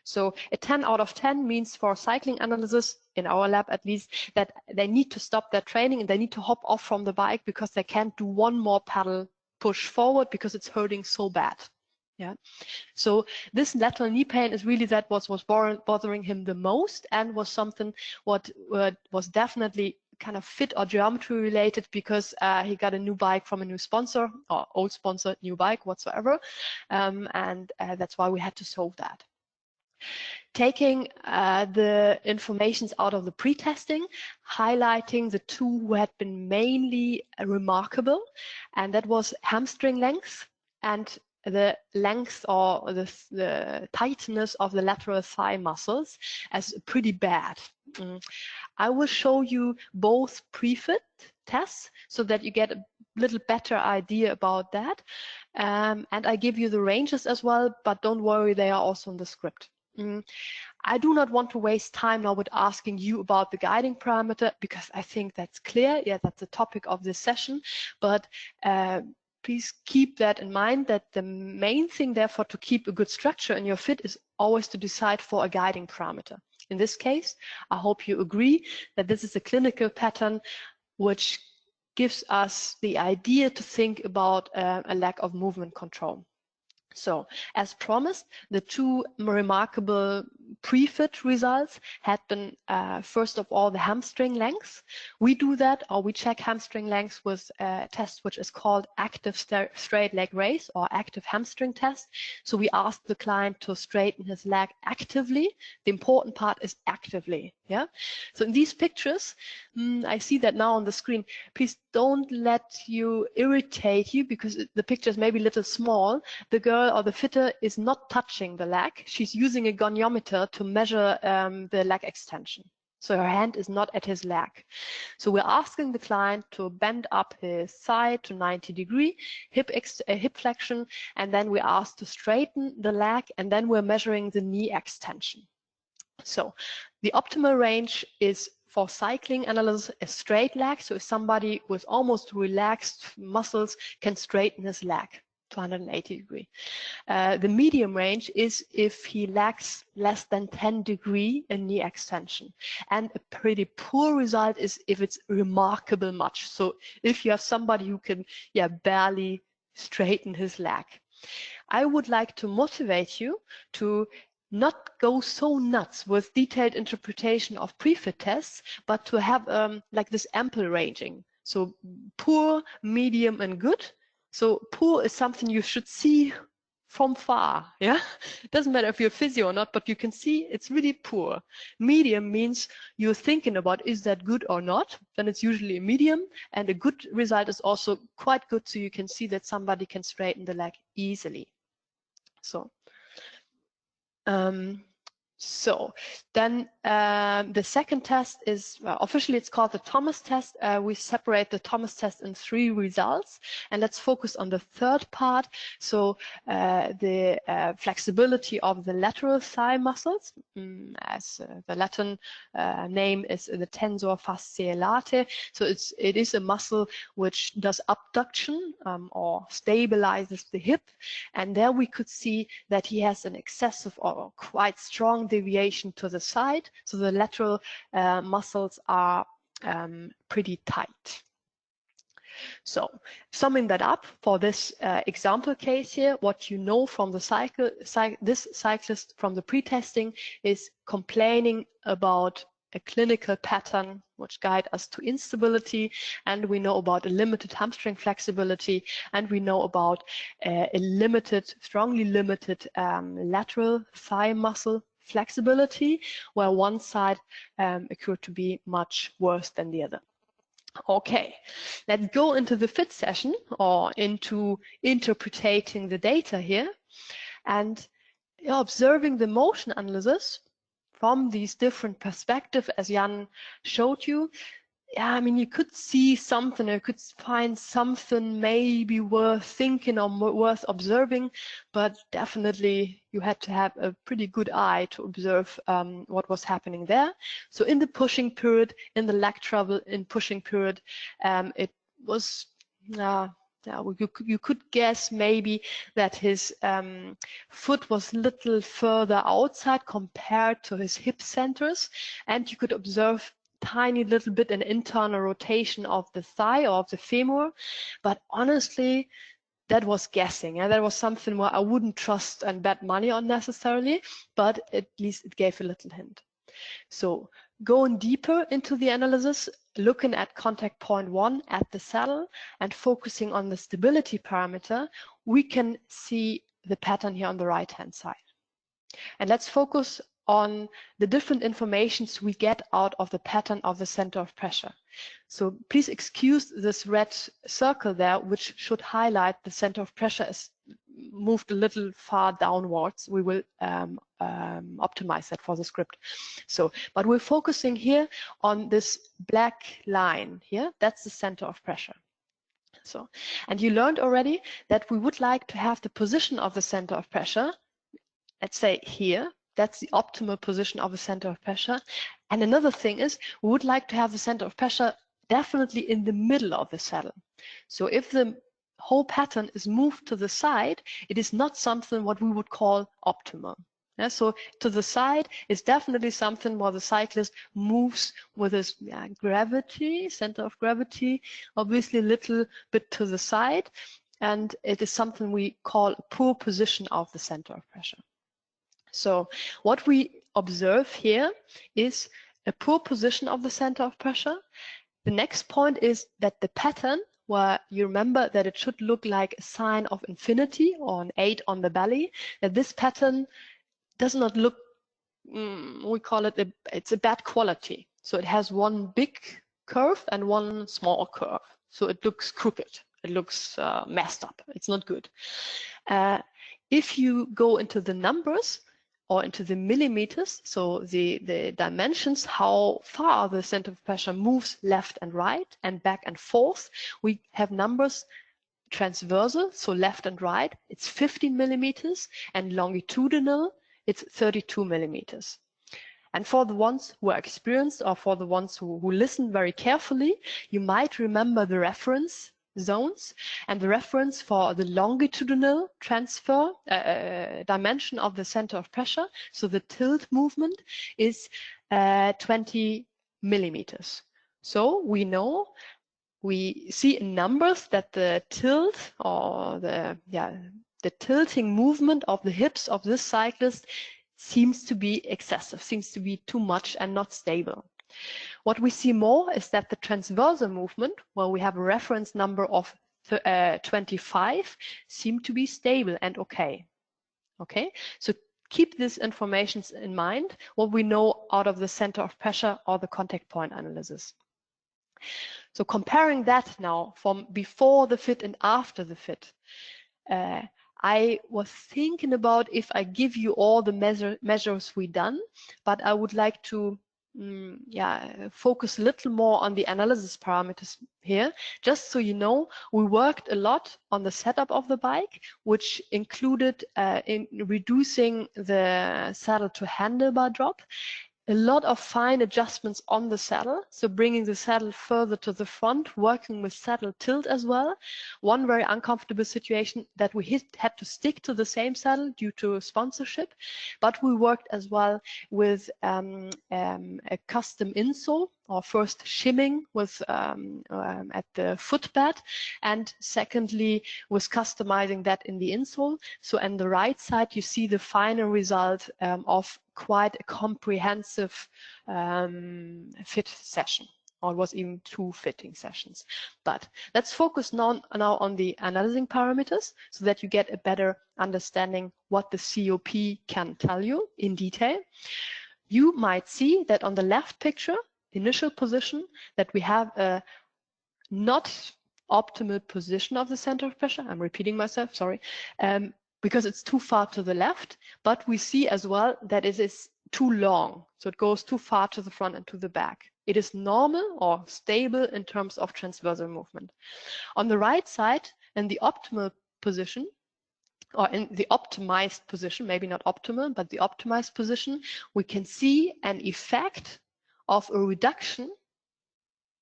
So a 10 out of 10 means for cycling analysis, in our lab at least, that they need to stop their training and they need to hop off from the bike because they can't do one more pedal push forward because it's hurting so bad. Yeah. So this lateral knee pain is really that what was bothering him the most, and was something what was definitely kind of fit or geometry related, because he got a new bike from a new sponsor, or old sponsor, new bike whatsoever, and that's why we had to solve that. Taking the informations out of the pre-testing, highlighting the two who had been mainly remarkable, and that was hamstring length and the length or the tightness of the lateral thigh muscles as pretty bad. I will show you both pre-fit tests so that you get a little better idea about that. And I give you the ranges as well, but don't worry, they are also in the script. I do not want to waste time now with asking you about the guiding parameter, because I think that's clear. Yeah, that's the topic of this session. But please keep that in mind, that the main thing, therefore, to keep a good structure in your fit is always to decide for a guiding parameter. In this case, I hope you agree that this is a clinical pattern which gives us the idea to think about a lack of movement control. So, as promised, the two remarkable pre-fit results had been, first of all, the hamstring length. We do that, or we check hamstring length with a test which is called active straight leg raise, or active hamstring test. So we ask the client to straighten his leg actively. The important part is actively. Yeah. So in these pictures, I see that now on the screen. Please don't let you irritate you, because the picture is maybe a little small. The girl or the fitter is not touching the leg. She's using a goniometer to measure the leg extension. So her hand is not at his leg. So we're asking the client to bend up his thigh to 90 degree, hip flexion, and then we ask to straighten the leg, and then we're measuring the knee extension. So the optimal range is for cycling analysis a straight leg. So if somebody with almost relaxed muscles can straighten his leg. to 180 degree. The medium range is if he lacks less than 10 degree in knee extension. And a pretty poor result is if it's remarkable much. So if you have somebody who can barely straighten his leg. I would like to motivate you to not go so nuts with detailed interpretation of pre-fit tests, but to have like this ample ranging. So poor, medium, and good. So poor is something you should see from far. Yeah, it doesn't matter if you're physio or not, but you can see it's really poor. Medium means you're thinking about, is that good or not? Then it's usually a medium, and a good result is also quite good, so you can see that somebody can straighten the leg easily. So then the second test is, officially it's called the Thomas test. We separate the Thomas test in 3 results, and let's focus on the third part. So the flexibility of the lateral thigh muscles, as the Latin name is the tensor fasciae latae. So it is a muscle which does abduction or stabilizes the hip, and there we could see that he has an excessive or quite strong deviation to the side, so the lateral muscles are pretty tight. So summing that up for this example case here, what you know from the this cyclist from the pre-testing is complaining about a clinical pattern which guide us to instability, and we know about a limited hamstring flexibility, and we know about a limited, strongly limited lateral thigh muscle flexibility, where one side occurred to be much worse than the other. Okay, let's go into the fit session, or into interpreting the data here, and observing the motion analysis from these different perspectives, as Jan showed you. Yeah, I mean, you could see something, you could find something maybe worth thinking or worth observing, but definitely you had to have a pretty good eye to observe what was happening there. So in the pushing period, in the leg travel in pushing period, it was, you could guess maybe that his foot was a little further outside compared to his hip centers, and you could observe tiny little bit an internal rotation of the thigh or of the femur, but honestly that was guessing, and that was something where I wouldn't trust and bet money on necessarily, but at least it gave a little hint. So going deeper into the analysis, looking at contact point 1 at the saddle and focusing on the stability parameter, we can see the pattern here on the right hand side. And let's focus on the different informations we get out of the pattern of the center of pressure. So please excuse this red circle there, which should highlight the center of pressure is moved a little far downwards. We will optimize that for the script. So, but we're focusing here on this black line here. That's the center of pressure. So, and you learned already that we would like to have the position of the center of pressure, let's say here. That's the optimal position of the center of pressure. And another thing is, we would like to have the center of pressure definitely in the middle of the saddle. So if the whole pattern is moved to the side, it is not something what we would call optimal. Yeah, so to the side is definitely something where the cyclist moves with his gravity, center of gravity, obviously a little bit to the side. And it is something we call a poor position of the center of pressure. So what we observe here is a poor position of the center of pressure. The next point is that the pattern, where you remember that it should look like a sign of infinity or an 8 on the belly, that this pattern does not look, we call it, it's a bad quality. So it has one big curve and one small curve. So it looks crooked. It looks messed up. It's not good. If you go into the numbers, or into the millimeters, so the dimensions, how far the center of pressure moves left and right and back and forth, we have numbers transversal, so left and right, it's 15 millimeters, and longitudinal, it's 32 millimeters. And for the ones who are experienced, or for the ones who listen very carefully, you might remember the reference zones, and the reference for the longitudinal transfer dimension of the center of pressure, so the tilt movement, is 20 millimeters. So we know, we see in numbers that the tilt, or the tilting movement of the hips of this cyclist seems to be excessive, seems to be too much and not stable. What we see more is that the transversal movement, where we have a reference number of 25, seem to be stable and okay. Okay, so keep this information in mind, what we know out of the center of pressure or the contact point analysis. So comparing that now from before the fit and after the fit, I was thinking about if I give you all the measures we done, but I would like to focus a little more on the analysis parameters here. Just so you know, we worked a lot on the setup of the bike, which included in reducing the saddle to handlebar drop, a lot of fine adjustments on the saddle, so bringing the saddle further to the front, working with saddle tilt as well. One very uncomfortable situation that we had to stick to the same saddle due to sponsorship, but we worked as well with a custom insole, or first shimming with at the footbed, and secondly was customizing that in the insole. So on the right side you see the final result of quite a comprehensive fit session, or it was even 2 fitting sessions. But let's focus now on the analyzing parameters, so that you get a better understanding what the COP can tell you in detail. You might see that on the left picture, initial position, that we have a not optimal position of the center of pressure. I'm repeating myself, sorry, because it's too far to the left, but we see as well that it is too long, so it goes too far to the front and to the back. It is normal or stable in terms of transversal movement. On the right side, in the optimal position, or in the optimized position, maybe not optimal, but the optimized position, we can see an effect of a reduction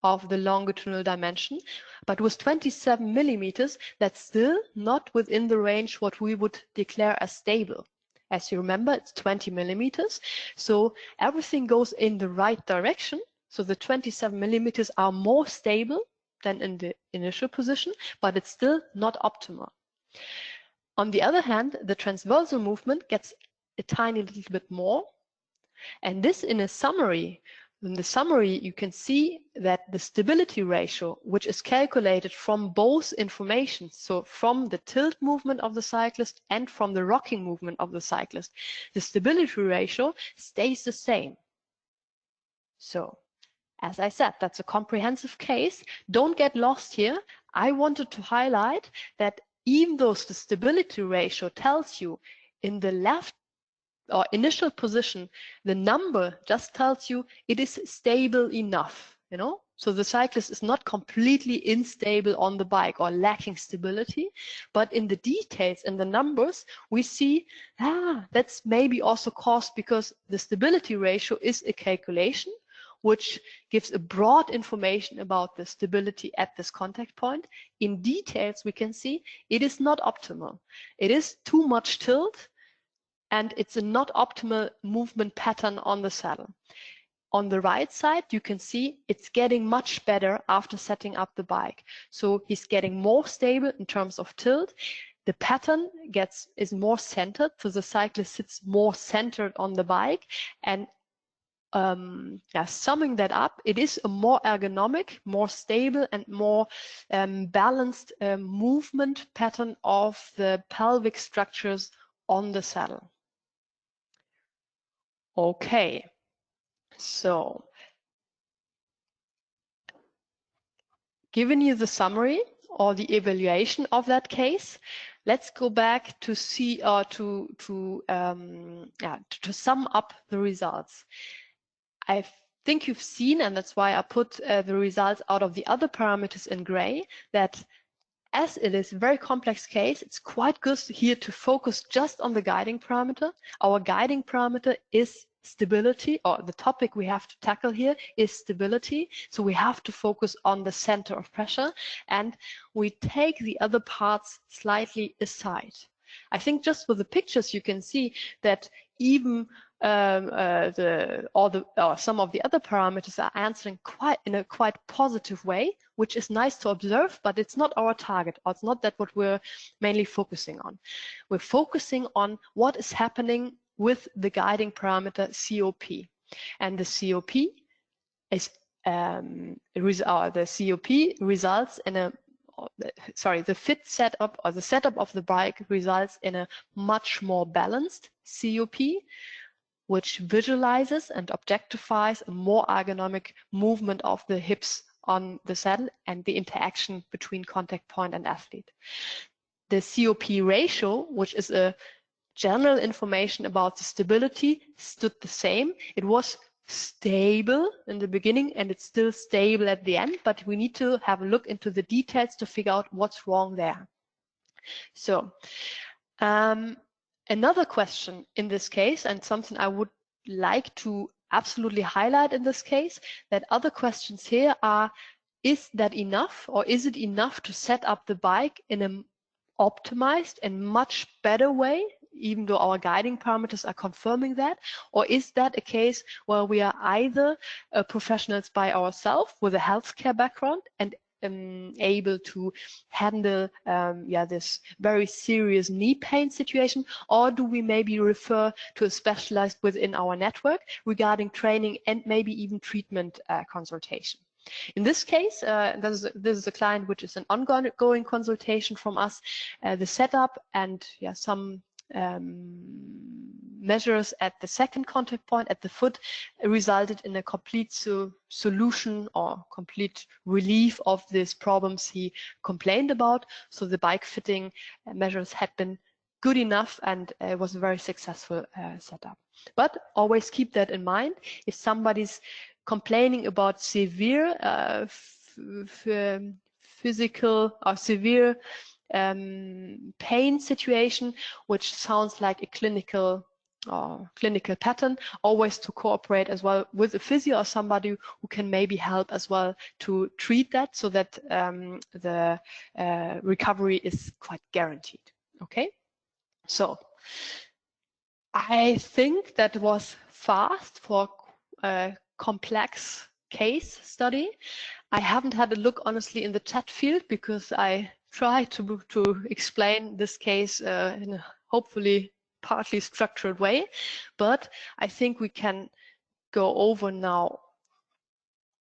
of the longitudinal dimension, but with 27 millimeters, that's still not within the range what we would declare as stable. As you remember, it's 20 millimeters, so everything goes in the right direction. So the 27 millimeters are more stable than in the initial position, but it's still not optimal. On the other hand, the transversal movement gets a tiny little bit more, and this in a summary. In the summary, you can see that the stability ratio, which is calculated from both information, so from the tilt movement of the cyclist and from the rocking movement of the cyclist, the stability ratio stays the same. So, as I said, that's a comprehensive case. Don't get lost here. I wanted to highlight that even though the stability ratio tells you in the left or initial position, the number just tells you it is stable enough, you know? So the cyclist is not completely unstable on the bike or lacking stability, but in the details, in the numbers, we see, that's maybe also caused because the stability ratio is a calculation which gives a broad information about the stability at this contact point. In details, we can see it is not optimal. It is too much tilt, and it's a not optimal movement pattern on the saddle. On the right side, you can see it's getting much better after setting up the bike. So he's getting more stable in terms of tilt. The pattern is more centered, so the cyclist sits more centered on the bike. And summing that up, it is a more ergonomic, more stable, and more balanced movement pattern of the pelvic structures on the saddle. Okay, so given you the summary or the evaluation of that case, let's go back to see to sum up the results. I think you've seen, and that's why I put the results out of the other parameters in gray, that as it is a very complex case, it's quite good here to focus just on the guiding parameter. Our guiding parameter is stability, or the topic we have to tackle here is stability. So we have to focus on the center of pressure, and we take the other parts slightly aside. I think just with the pictures you can see that even some of the other parameters are answering in a quite positive way, which is nice to observe, but it's not our target, or it's not that what we're mainly focusing on. We're focusing on what is happening with the guiding parameter COP, and the COP is the COP results in a the fit setup, or the setup of the bike results in a much more balanced COP, which visualizes and objectifies a more ergonomic movement of the hips on the saddle and the interaction between contact point and athlete. The COP ratio, which is a general information about the stability, stood the same. It was stable in the beginning and it's still stable at the end, but we need to have a look into the details to figure out what's wrong there. So another question in this case, and something I would like to absolutely highlight in this case, that other questions here are, is that enough, or is it enough to set up the bike in an optimized and much better way, even though our guiding parameters are confirming that? Or is that a case where we are either professionals by ourselves with a healthcare background and able to handle this very serious knee pain situation, or do we maybe refer to a specialist within our network regarding training and maybe even treatment consultation? In this case, this is a client which is an ongoing consultation from us. The setup and some measures at the second contact point at the foot resulted in a complete solution or complete relief of these problems he complained about. So the bike fitting measures had been good enough, and it was a very successful setup. But always keep that in mind. If somebody's complaining about severe physical or severe pain situation, which sounds like a clinical pattern, always to cooperate as well with a physio or somebody who can maybe help as well to treat that, so that the recovery is quite guaranteed. Okay, so I think that was fast for a complex case study. I haven't had a look honestly in the chat field, because I try to explain this case in a hopefully partly structured way, but I think we can go over now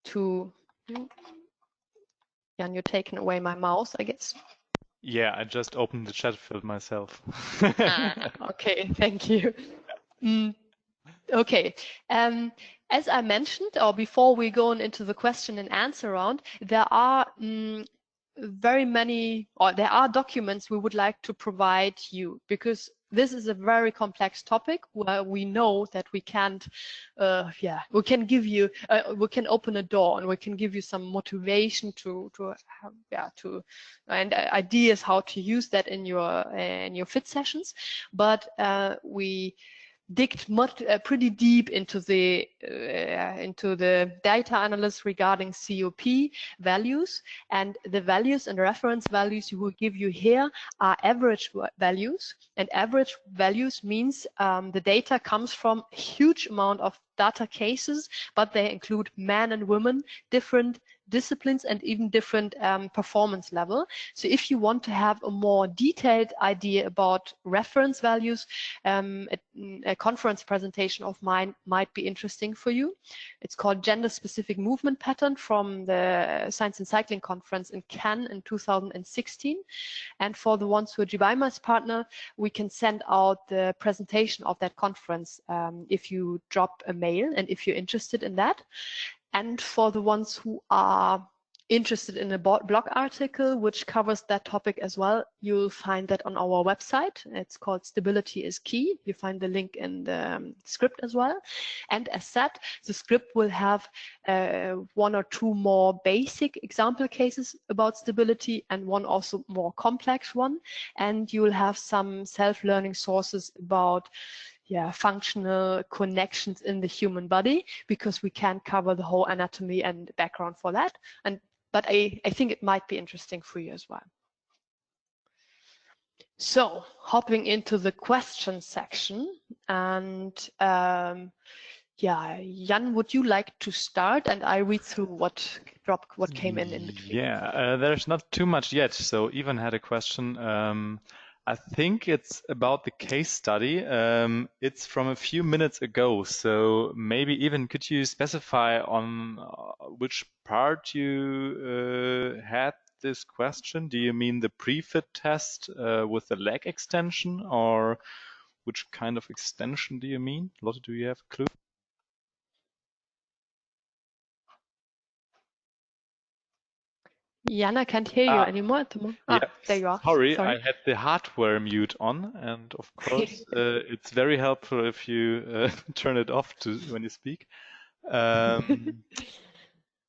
to Jan. You're taking away my mouse, I guess. Yeah, I just opened the chat field myself. Okay, thank you. Okay, as I mentioned, or before we go into the question and answer round, there are there are documents we would like to provide you, because this is a very complex topic where we know that we can't, we can give you, we can open a door and we can give you some motivation and ideas how to use that in your fit sessions, but we digged pretty deep into the data analysis regarding COP values, and the values and reference values we will give you here are average values, and average values means the data comes from a huge amount of data cases, but they include men and women, different disciplines, and even different performance level. So if you want to have a more detailed idea about reference values, a conference presentation of mine might be interesting for you. It's called Gender Specific Movement Pattern, from the Science and Cycling Conference in Cannes in 2016. And for the ones who are Jibaima's partner, we can send out the presentation of that conference if you drop a mail and if you're interested in that. And for the ones who are interested in a blog article which covers that topic as well, you'll find that on our website. It's called Stability is Key. You find the link in the script as well. And as said, the script will have one or two more basic example cases about stability and one also more complex one. And you'll have some self-learning sources about functional connections in the human body, because we can't cover the whole anatomy and background for that. But I think it might be interesting for you as well. So hopping into the question section, and Jan, would you like to start, and I read through what came in between? Yeah, there's not too much yet. So Ivan had a question. I think it's about the case study. It's from a few minutes ago. So maybe Ivan, could you specify on which part you had this question? Do you mean the pre-fit test with the leg extension, or which kind of extension do you mean? Lotte, do you have a clue? Jan, I can't hear you anymore at the moment. Yeah, There you are. sorry, I had the hardware mute on, and of course, it's very helpful if you turn it off when you speak.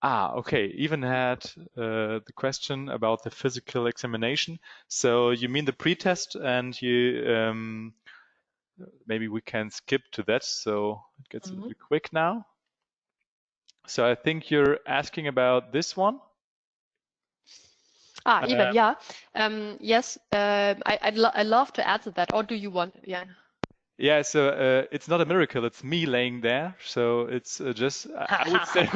Okay, Even had the question about the physical examination. So you mean the pre-test, and you maybe we can skip to that, so it gets a little bit quick now. So I think you're asking about this one. Even, yeah. Yes, I'd love to answer that. Or do you want, Jan? Yeah, so it's not a miracle. It's me laying there. So it's just, I would say.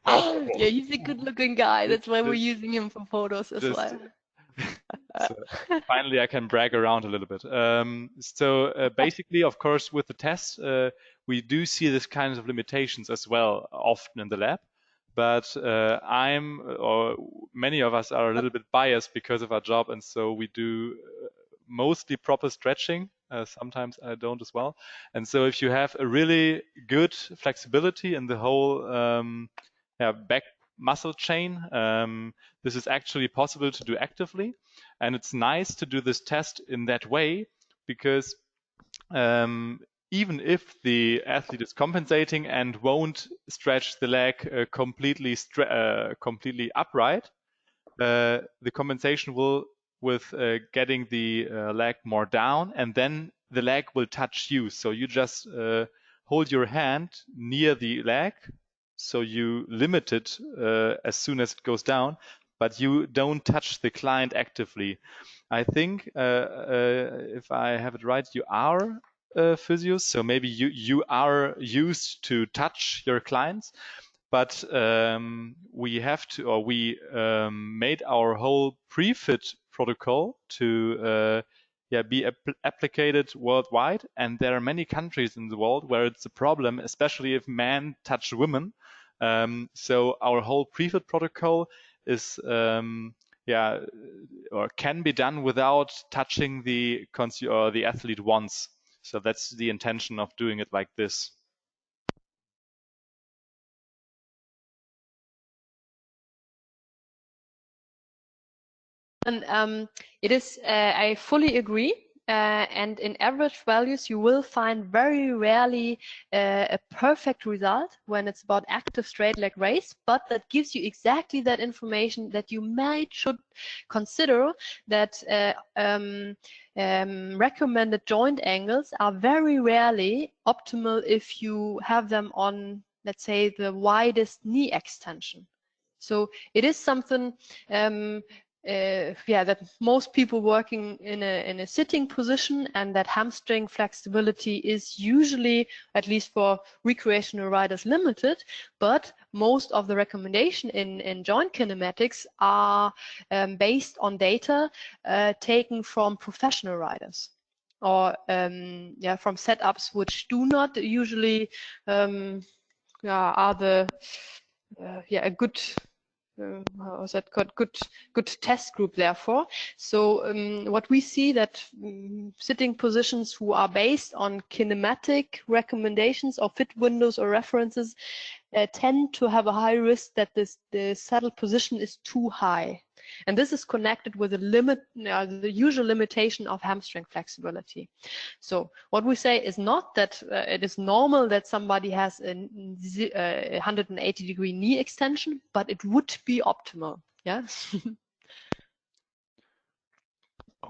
Yeah, he's a good-looking guy. That's why we're using him for photos as well. So finally, I can brag around a little bit. So basically, of course, with the test, we do see this kinds of limitations as well, often in the lab. But or many of us are a little bit biased because of our job, and so we do mostly proper stretching. Sometimes I don't as well. And so if you have a really good flexibility in the whole back muscle chain, this is actually possible to do actively. And it's nice to do this test in that way, because even if the athlete is compensating and won't stretch the leg completely upright, the compensation will with getting the leg more down, and then the leg will touch you. So you just hold your hand near the leg, so you limit it as soon as it goes down, but you don't touch the client actively. I think if I have it right, you are physios, so maybe you are used to touch your clients. But we made our whole pre-fit protocol to be applied worldwide, and there are many countries in the world where it's a problem, especially if men touch women. So our whole pre-fit protocol is or can be done without touching the athlete once. So that's the intention of doing it like this. And it is, I fully agree. And in average values, you will find very rarely a perfect result when it's about active straight leg raise, but that gives you exactly that information that you should consider, that recommended joint angles are very rarely optimal if you have them on, let's say, the widest knee extension. So it is something that most people working in a sitting position, and that hamstring flexibility is usually, at least for recreational riders, limited. But most of the recommendation in joint kinematics are based on data taken from professional riders, or from setups which do not usually are the a good good test group, therefore. So what we see, that sitting positions who are based on kinematic recommendations or fit windows or references tend to have a high risk that the saddle position is too high. And this is connected with the usual limitation of hamstring flexibility. So what we say is not that it is normal that somebody has a 180-degree knee extension, but it would be optimal. Yeah.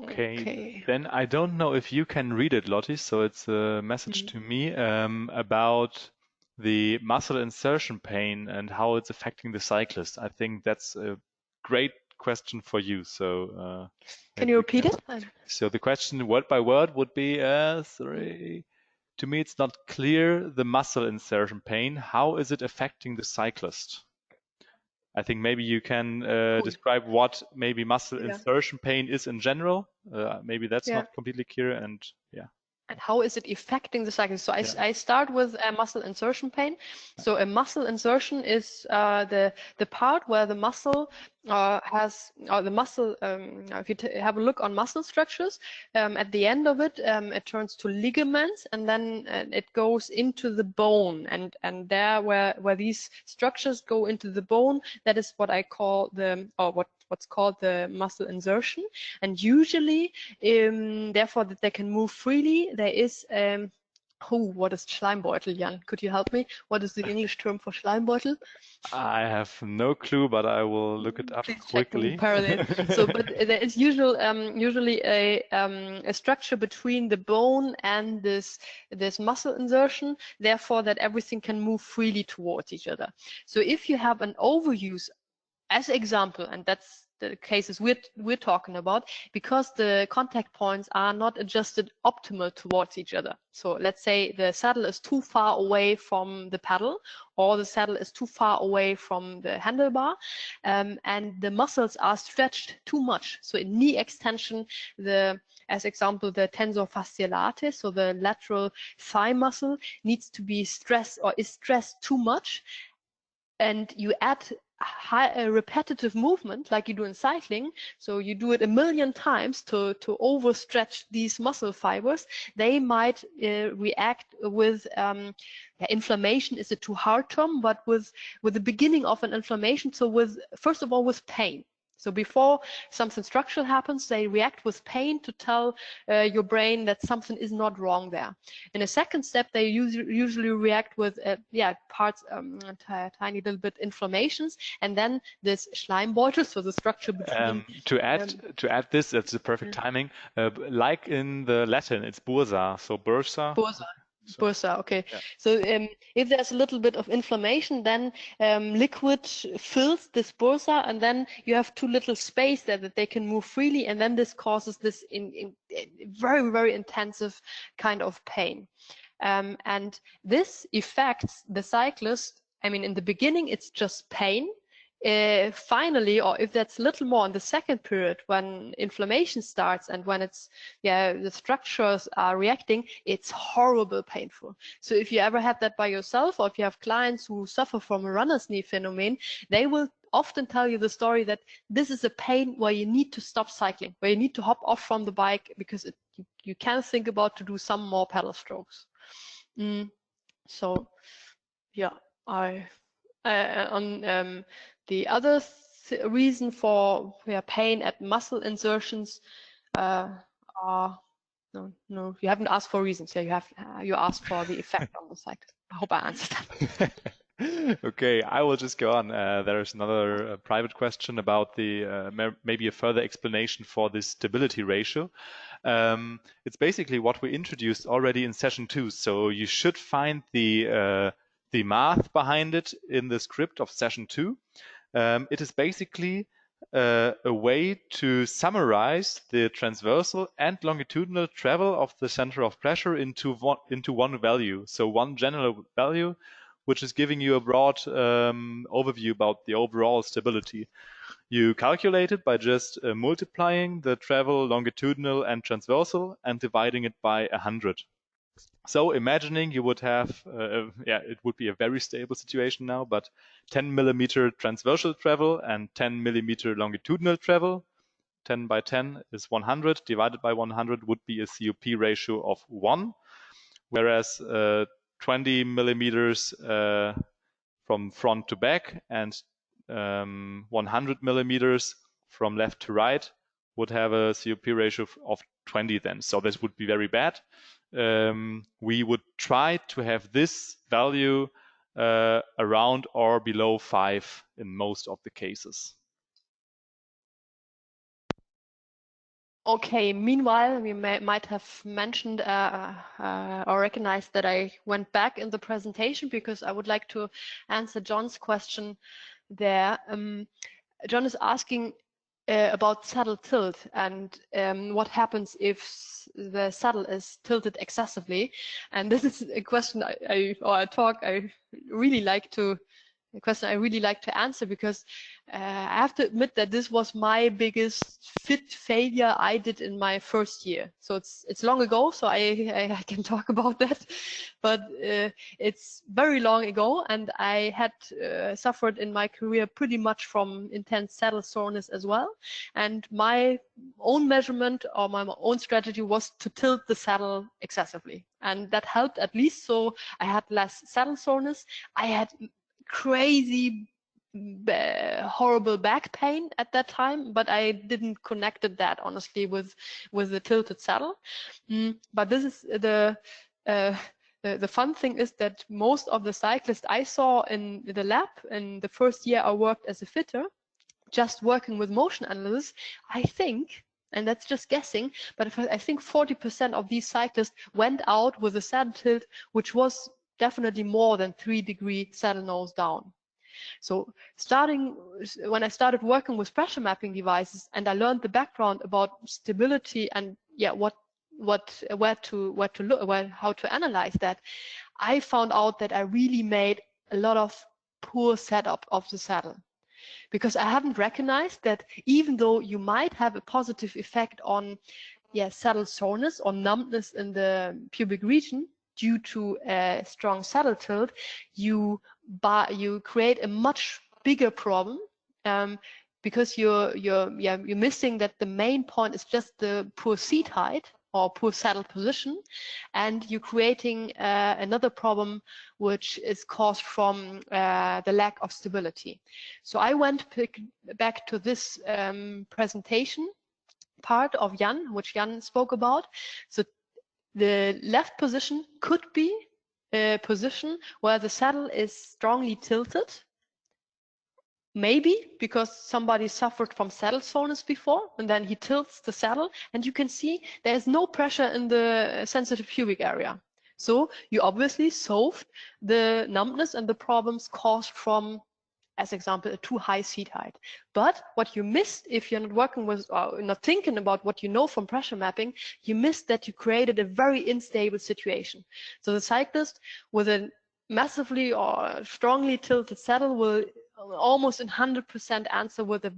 Okay, then I don't know if you can read it, Lottie. So it's a message to me about the muscle insertion pain and how it's affecting the cyclist. I think that's a great question for you. So Can maybe you you repeat can. it? So the question, word by word, would be sorry. To me, it's not clear the muscle insertion pain. How is it affecting the cyclist? I think maybe you can Cool. describe what maybe muscle Yeah. insertion pain is in general. Maybe that's Yeah. not completely clear. And yeah, And how is it affecting the cycle? So yeah. I start with a muscle insertion pain. So a muscle insertion is the part where the muscle has, or the muscle, if you have a look on muscle structures, at the end of it, it turns to ligaments, and then it goes into the bone. And there where these structures go into the bone, that is what I call what's called the muscle insertion. And usually, therefore, that they can move freely, there is what is Schleimbeutel, Jan? Could you help me? What is the English term for Schleimbeutel? I have no clue, but I will look it up Please check in quickly. parallel. So, but there is usually a structure between the bone and this muscle insertion, therefore that everything can move freely towards each other. So if you have an overuse, as example, and that's the cases we're talking about, because the contact points are not adjusted optimal towards each other. So let's say the saddle is too far away from the pedal, or the saddle is too far away from the handlebar, and the muscles are stretched too much. So in knee extension, as example, the tensor fasciae latae, so the lateral thigh muscle, needs to be stressed or is stressed too much, and you add a repetitive movement like you do in cycling, so you do it a million times to overstretch these muscle fibers, they might react with inflammation is a too hard term, but with the beginning of an inflammation, so with first of all with pain. So before something structural happens, they react with pain to tell your brain that something is not wrong there. In a second step, they usually react with parts, tiny little bit inflammations, and then this Schleimbeutel, so the structure between. To add this, that's the perfect timing. Like in the Latin, it's bursa, so bursa. Bursa. So Bursa, okay. yeah. So if there's a little bit of inflammation, then liquid fills this bursa, and then you have too little space there that they can move freely, and then this causes this in very, very intensive kind of pain. And this affects the cyclist. I mean, in the beginning, it's just pain. Finally, or if that's a little more in the second period, when inflammation starts and when the structures are reacting, it's horrible painful. So if you ever have that by yourself, or if you have clients who suffer from a runner's knee phenomenon, they will often tell you the story that this is a pain where you need to stop cycling, where you need to hop off from the bike because you can think about to do some more pedal strokes. So yeah, on the other reason for pain at muscle insertions are no, you haven't asked for reasons. Yeah, you asked for the effect on the cycle. I hope I answered that. Okay, I will just go on. There's another private question about the maybe a further explanation for this stability ratio. It's basically what we introduced already in session 2. So you should find the math behind it in the script of session 2. It is basically a way to summarize the transversal and longitudinal travel of the center of pressure into one value. So one general value, which is giving you a broad overview about the overall stability. You calculate it by just multiplying the travel longitudinal and transversal and dividing it by 100. So imagining you would have, it would be a very stable situation now, but 10 millimeter transversal travel and 10 millimeter longitudinal travel. 10 by 10 is 100, divided by 100 would be a COP ratio of 1, whereas 20 millimeters from front to back and 100 millimeters from left to right would have a COP ratio of 20 then. So this would be very bad. We would try to have this value around or below 5 in most of the cases. Okay, meanwhile, we might have mentioned or recognized that I went back in the presentation because I would like to answer John's question there. John is asking about saddle tilt and what happens if the saddle is tilted excessively. And this is a question or a talk I really like to a question I really like to answer because I have to admit that this was my biggest fit failure I did in my first year. So it's long ago, so I can talk about that, but it's very long ago, and I had suffered in my career pretty much from intense saddle soreness as well. And my own measurement or my own strategy was to tilt the saddle excessively, and that helped at least. So I had less saddle soreness. I had crazy horrible back pain at that time, but I didn't connected that honestly with the tilted saddle. But this is the fun thing is that most of the cyclists I saw in the lab in the first year I worked as a fitter, just working with motion analysis, I think, and that's just guessing, but I think 40% of these cyclists went out with a saddle tilt which was definitely more than 3-degree saddle nose down. So when I started working with pressure mapping devices and I learned the background about stability and where to look, how to analyze that, I found out that I really made a lot of poor setup of the saddle, because I hadn't recognized that even though you might have a positive effect on saddle soreness or numbness in the pubic region due to a strong saddle tilt, you create a much bigger problem because you're missing that the main point is just the poor seat height or poor saddle position, and you're creating another problem which is caused from the lack of stability. So I went back to this presentation part of Jan, which Jan spoke about. So the left position could be a position where the saddle is strongly tilted, maybe because somebody suffered from saddle soreness before, and then he tilts the saddle, and you can see there's no pressure in the sensitive pubic area. So you obviously solved the numbness and the problems caused from, as example, a too high seat height. But what you missed, if you're not working with, or not thinking about what you know from pressure mapping, you missed that you created a very unstable situation. So the cyclist with a massively or strongly tilted saddle will almost in 100% answer with a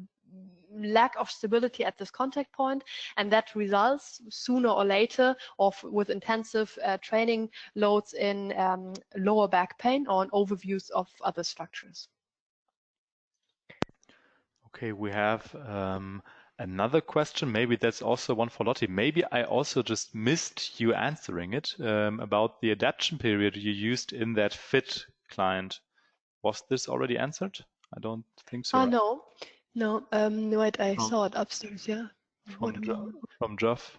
lack of stability at this contact point, and that results sooner or later with intensive training loads in lower back pain or in overviews of other structures. Okay, we have another question. Maybe that's also one for Lotte. Maybe I also just missed you answering it about the adaptation period you used in that fit client. Was this already answered? I don't think so. No. Wait, I saw it upstairs. Yeah. From Geoff.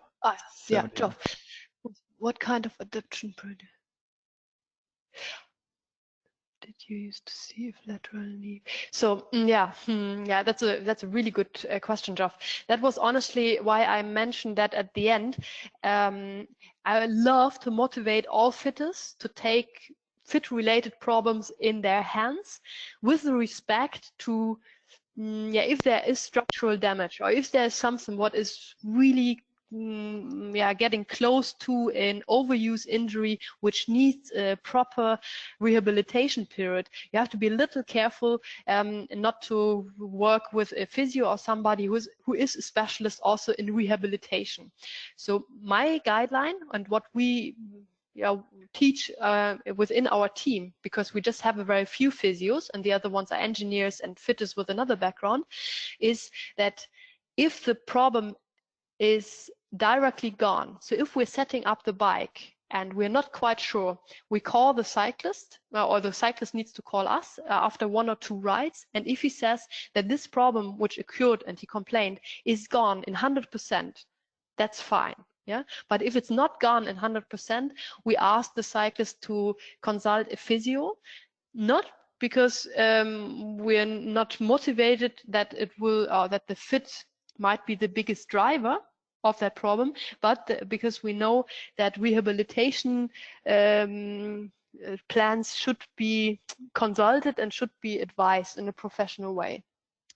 Yeah, Geoff. What kind of adaptation period did you use to see if lateral knee? So that's a really good question, Geoff. That was honestly why I mentioned that at the end. I love to motivate all fitters to take fit-related problems in their hands with respect to if there is structural damage or if there's something what is really getting close to an overuse injury which needs a proper rehabilitation period, you have to be a little careful not to work with a physio or somebody who is a specialist also in rehabilitation. So my guideline and what we teach within our team, because we just have a very few physios and the other ones are engineers and fitters with another background, is that if the problem is directly gone, so if we're setting up the bike and we're not quite sure, we call the cyclist, or the cyclist needs to call us after 1 or 2 rides, and if he says that this problem which occurred and he complained is gone in 100%, that's fine. Yeah, but if it's not gone in 100%, we ask the cyclist to consult a physio, not because we're not motivated that it will, or that the fit might be the biggest driver, of that problem, but because we know that rehabilitation plans should be consulted and should be advised in a professional way.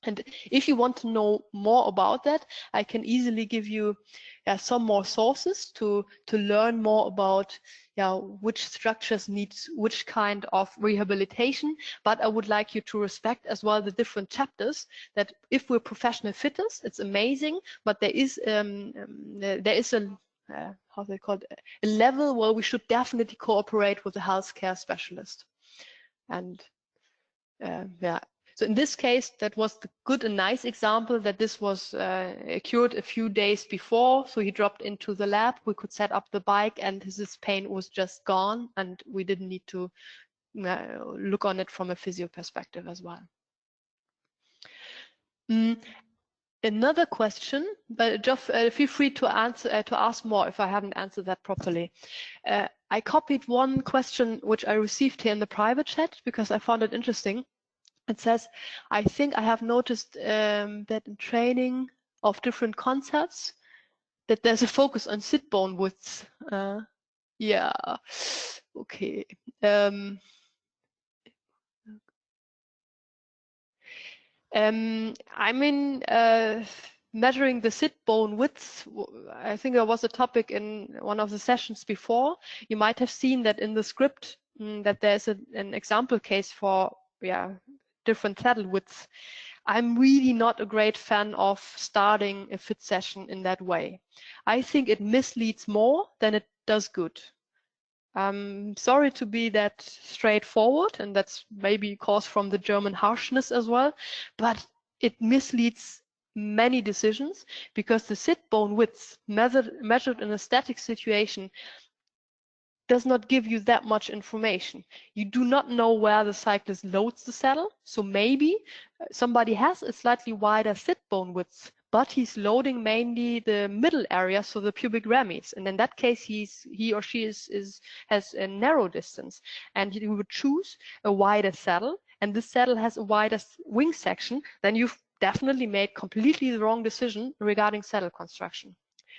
And if you want to know more about that, I can easily give you some more sources to learn more about which structures need which kind of rehabilitation. But I would like you to respect as well the different chapters, that if we're professional fitters, it's amazing, but there is a how they call it, a level where we should definitely cooperate with a healthcare specialist. And so in this case, that was the good and nice example that this was cured a few days before. So he dropped into the lab, we could set up the bike, and his pain was just gone, and we didn't need to look on it from a physio perspective as well. Another question, but just feel free to answer to ask more if I haven't answered that properly. I copied one question which I received here in the private chat because I found it interesting. It says, I think I have noticed that in training of different concepts, that there's a focus on sit bone widths. Yeah, okay. I mean, measuring the sit bone width, I think there was a topic in one of the sessions before. You might have seen that in the script that there's an example case for different saddle widths. I'm really not a great fan of starting a fit session in that way. I think it misleads more than it does good. I'm sorry to be that straightforward, and that's maybe caused from the German harshness as well, but it misleads many decisions because the sit bone width measured in a static situation does not give you that much information. You do not know where the cyclist loads the saddle, so maybe somebody has a slightly wider sit bone width, but he's loading mainly the middle area, so the pubic ramies, and in that case he or she has a narrow distance, and you would choose a wider saddle, and this saddle has a wider wing section, then you've definitely made completely the wrong decision regarding saddle construction.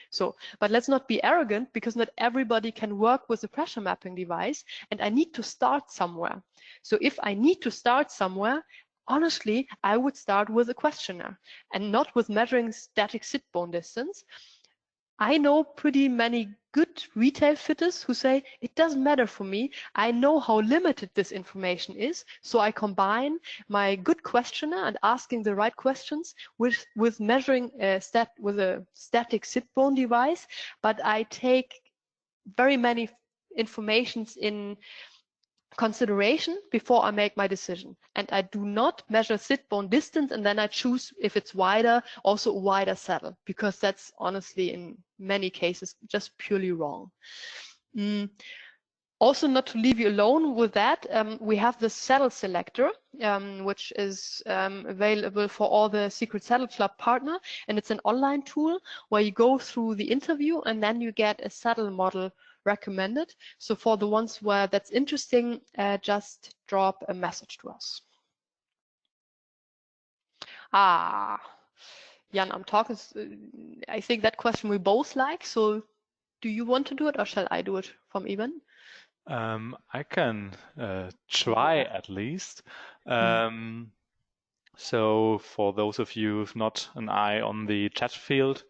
So, but let's not be arrogant, because not everybody can work with a pressure mapping device, and I need to start somewhere. So if I need to start somewhere, honestly, I would start with a questionnaire and not with measuring static sit bone distance. I know pretty many good retail fitters who say, it doesn't matter for me. I know how limited this information is. So I combine my good questionnaire and asking the right questions with measuring with a static sit bone device. But I take very many informations in consideration before I make my decision. And I do not measure sit bone distance and then I choose, if it's wider, also a wider saddle, because that's honestly in many cases just purely wrong. Also, not to leave you alone with that, we have the saddle selector, which is available for all the Secret Saddle Club partner, and it's an online tool where you go through the interview and then you get a saddle model recommended. So for the ones where that's interesting, just drop a message to us. Jan, I'm talking. I think that question we both like. So do you want to do it or shall I do it from Ivan? I can try at least. So for those of you who've not an eye on the chat field,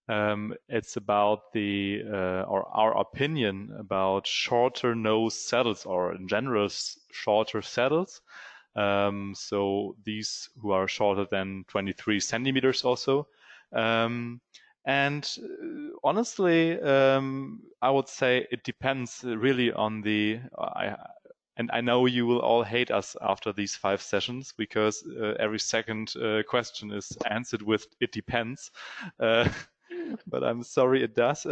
it's about the or our opinion about shorter nose saddles, or in general shorter saddles. So these who are shorter than 23 centimeters also. And honestly, I would say it depends really on the. And I know you will all hate us after these 5 sessions, because every second question is answered with "it depends," but I'm sorry, it does.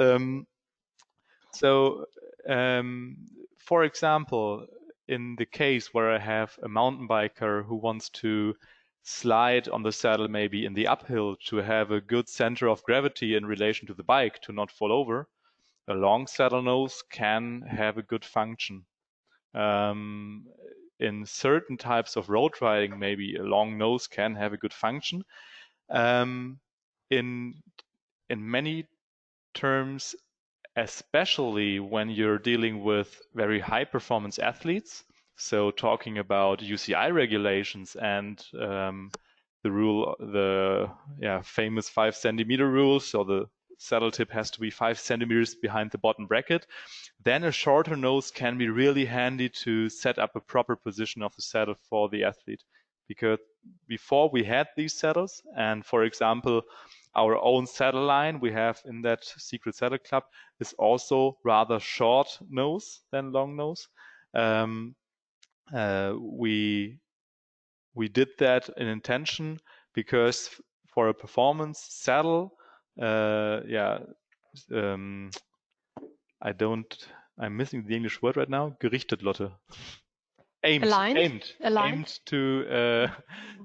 So, for example, in the case where I have a mountain biker who wants to slide on the saddle, maybe in the uphill, to have a good center of gravity in relation to the bike, to not fall over, a long saddle nose can have a good function. In certain types of road riding, maybe a long nose can have a good function. In many terms, especially when you're dealing with very high performance athletes. So talking about UCI regulations and the rule, the famous 5 centimeter rule. So the saddle tip has to be 5 centimeters behind the bottom bracket. Then a shorter nose can be really handy to set up a proper position of the saddle for the athlete. Because before we had these saddles, and for example, our own saddle line we have in that secret saddle club is also rather short nose than long nose. We did that in intention because for a performance saddle, I'm missing the English word right now. Gerichtet, Lotte. Aimed to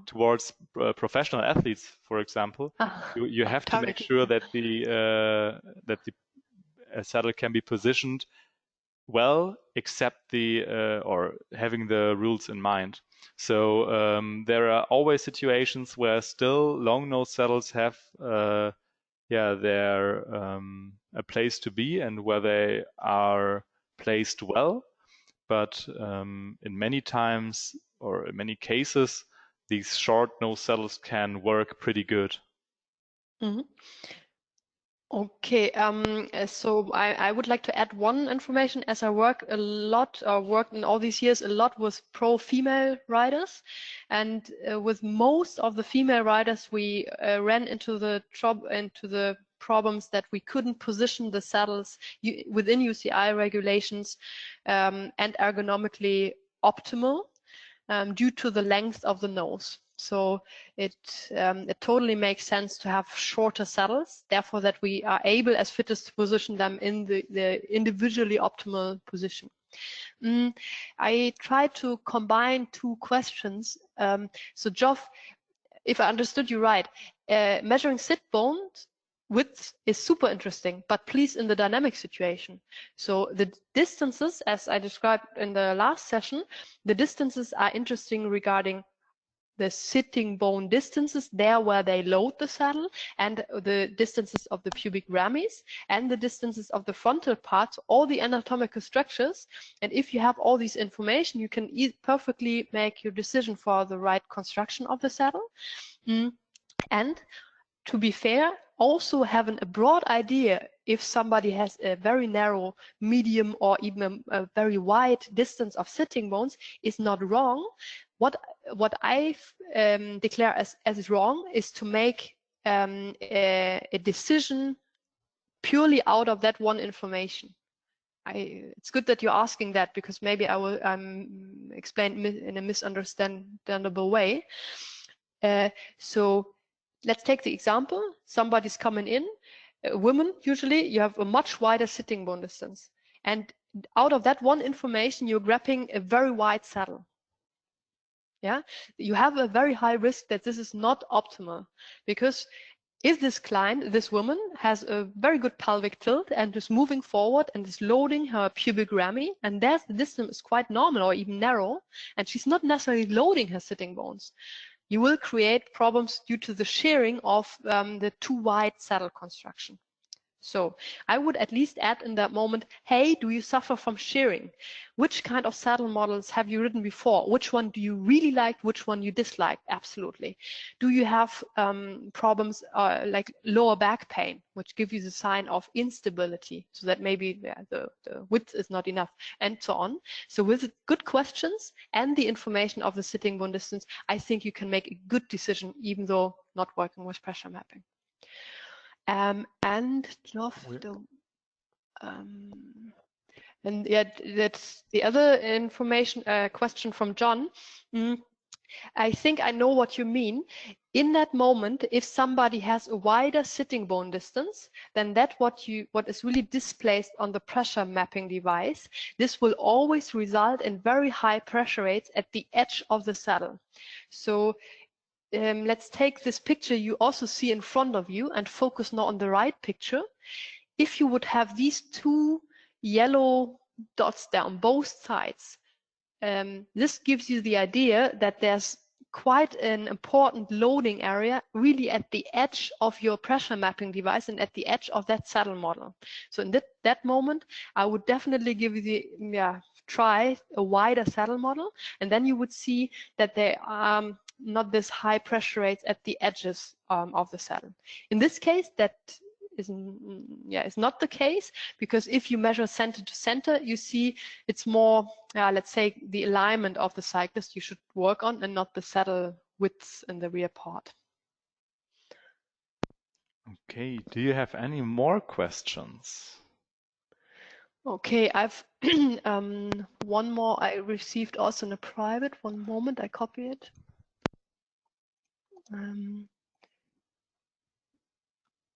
towards professional athletes, for example. You have to make sure that the saddle can be positioned well, except or having the rules in mind. So there are always situations where still long nose saddles have their a place to be and where they are placed well. But in many times or in many cases, these short nose saddles can work pretty good. Mm-hmm. Okay, so I would like to add one information, as I work a lot, or worked in all these years a lot with pro female riders, and with most of the female riders, we ran into the problems that we couldn't position the saddles within UCI regulations and ergonomically optimal due to the length of the nose. So it totally makes sense to have shorter saddles, therefore that we are able as fitters to position them in the individually optimal position. I tried to combine two questions. So Geoff, if I understood you right, measuring sit bones width is super interesting, but please in the dynamic situation. So the distances, as I described in the last session, the distances are interesting regarding the sitting bone distances there where they load the saddle, and the distances of the pubic ramies, and the distances of the frontal parts, all the anatomical structures. And if you have all this information, you can perfectly make your decision for the right construction of the saddle. And to be fair, also having a broad idea if somebody has a very narrow, medium, or even a very wide distance of sitting bones is not wrong. What I declare as wrong is to make a decision purely out of that one information. It's good that you're asking that, because maybe I will explain in a misunderstandable way. So let's take the example. Somebody's coming in, a woman usually, you have a much wider sitting bone distance. And out of that one information, you're grabbing a very wide saddle. Yeah, you have a very high risk that this is not optimal, because if this client, this woman, has a very good pelvic tilt and is moving forward and is loading her pubic rami, and there's the distance is quite normal or even narrow, and she's not necessarily loading her sitting bones, you will create problems due to the shearing of the too wide saddle construction. So I would at least add in that moment, hey, do you suffer from shearing? Which kind of saddle models have you ridden before? Which one do you really like? Which one you dislike? Absolutely. Do you have problems like lower back pain, which give you the sign of instability, so that maybe the width is not enough, and so on. So with good questions and the information of the sitting bone distance, I think you can make a good decision, even though not working with pressure mapping. And Geoff, and yeah, that's the other information question from John. I think I know what you mean. In that moment, if somebody has a wider sitting bone distance, then what is really displaced on the pressure mapping device, this will always result in very high pressure rates at the edge of the saddle. So let's take this picture you also see in front of you and focus now on the right picture. If you would have these two yellow dots there on both sides, this gives you the idea that there's quite an important loading area, really at the edge of your pressure mapping device and at the edge of that saddle model. So in that moment, I would definitely give you try a wider saddle model, and then you would see that there are not this high pressure rates at the edges of the saddle. In this case, that is not the case, because if you measure center to center, you see it's more, let's say, the alignment of the cyclist you should work on and not the saddle width in the rear part. Okay, do you have any more questions? Okay, I've one more I received also in a private. One moment, I copy it.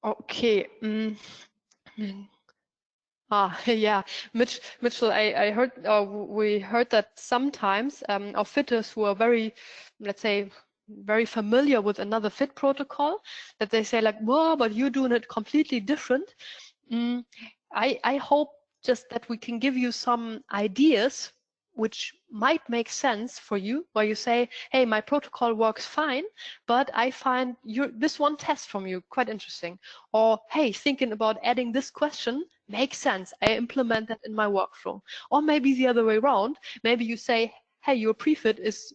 Okay. Yeah, Mitchell, I heard, we heard that sometimes our fitters who are very, let's say, very familiar with another fit protocol, that they say like, well, but you're doing it completely different. I hope just that we can give you some ideas which might make sense for you, where you say, hey, my protocol works fine, but I find this one test from you quite interesting. Or, hey, thinking about adding this question makes sense. I implement that in my workflow. Or maybe the other way around. Maybe you say, hey, your pre-fit is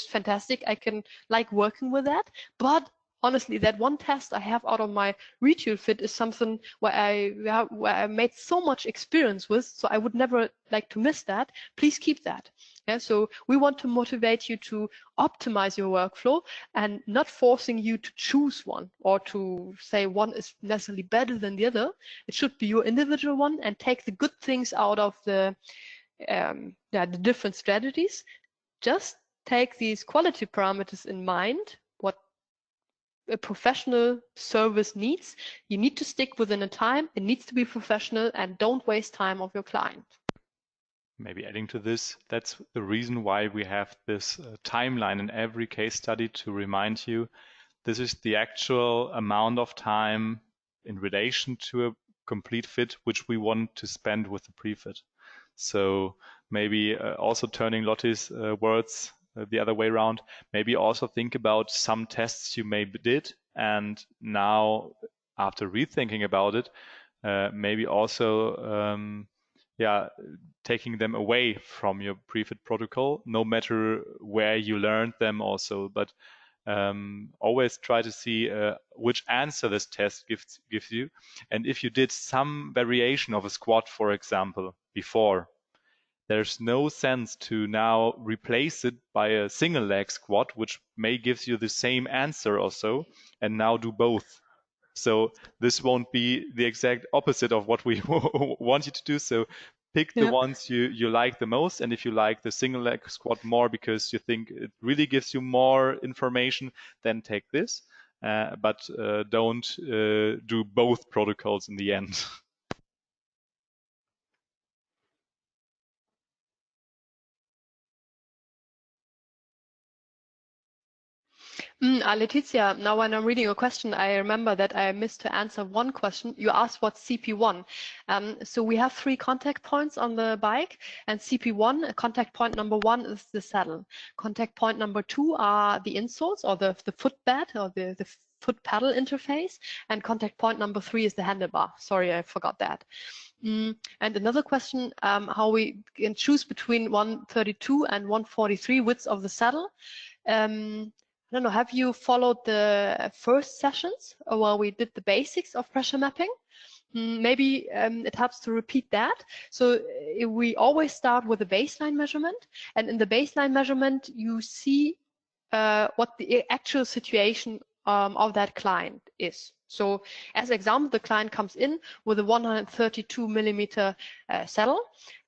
fantastic. I can like working with that, but honestly, that one test I have out of my retail fit is something where I made so much experience with, so I would never like to miss that. Please keep that. Yeah, so we want to motivate you to optimize your workflow and not forcing you to choose one or to say one is necessarily better than the other. It should be your individual one, and take the good things out of the different strategies. Just take these quality parameters in mind, what a professional service needs. You need to stick within a time, it needs to be professional, and don't waste time of your client. Maybe adding to this, that's the reason why we have this timeline in every case study, to remind you this is the actual amount of time in relation to a complete fit which we want to spend with the pre-fit. So maybe also turning Lottie's words the other way around, maybe also think about some tests you maybe did, and now after rethinking about it, maybe also taking them away from your pre-fit protocol, no matter where you learned them also, but always try to see which answer this test gives you. And if you did some variation of a squat, for example, before, there's no sense to now replace it by a single leg squat, which may gives you the same answer or so, and now do both. So this won't be the exact opposite of what we want you to do. So pick the ones you like the most, and if you like the single leg squat more because you think it really gives you more information, then take this. But don't do both protocols in the end. Letizia, now when I'm reading your question, I remember that I missed to answer one question. You asked what's CP1. So we have 3 contact points on the bike, and CP1, contact point number 1 is the saddle. Contact point number 2 are the insoles, or the footbed, or the foot pedal interface, and contact point number 3 is the handlebar. Sorry, I forgot that. And another question, how we can choose between 132 and 143 widths of the saddle. I don't know, have you followed the first sessions where we did the basics of pressure mapping? Maybe it helps to repeat that. So we always start with a baseline measurement, and in the baseline measurement you see what the actual situation of that client is. So as example, the client comes in with a 132 millimeter saddle.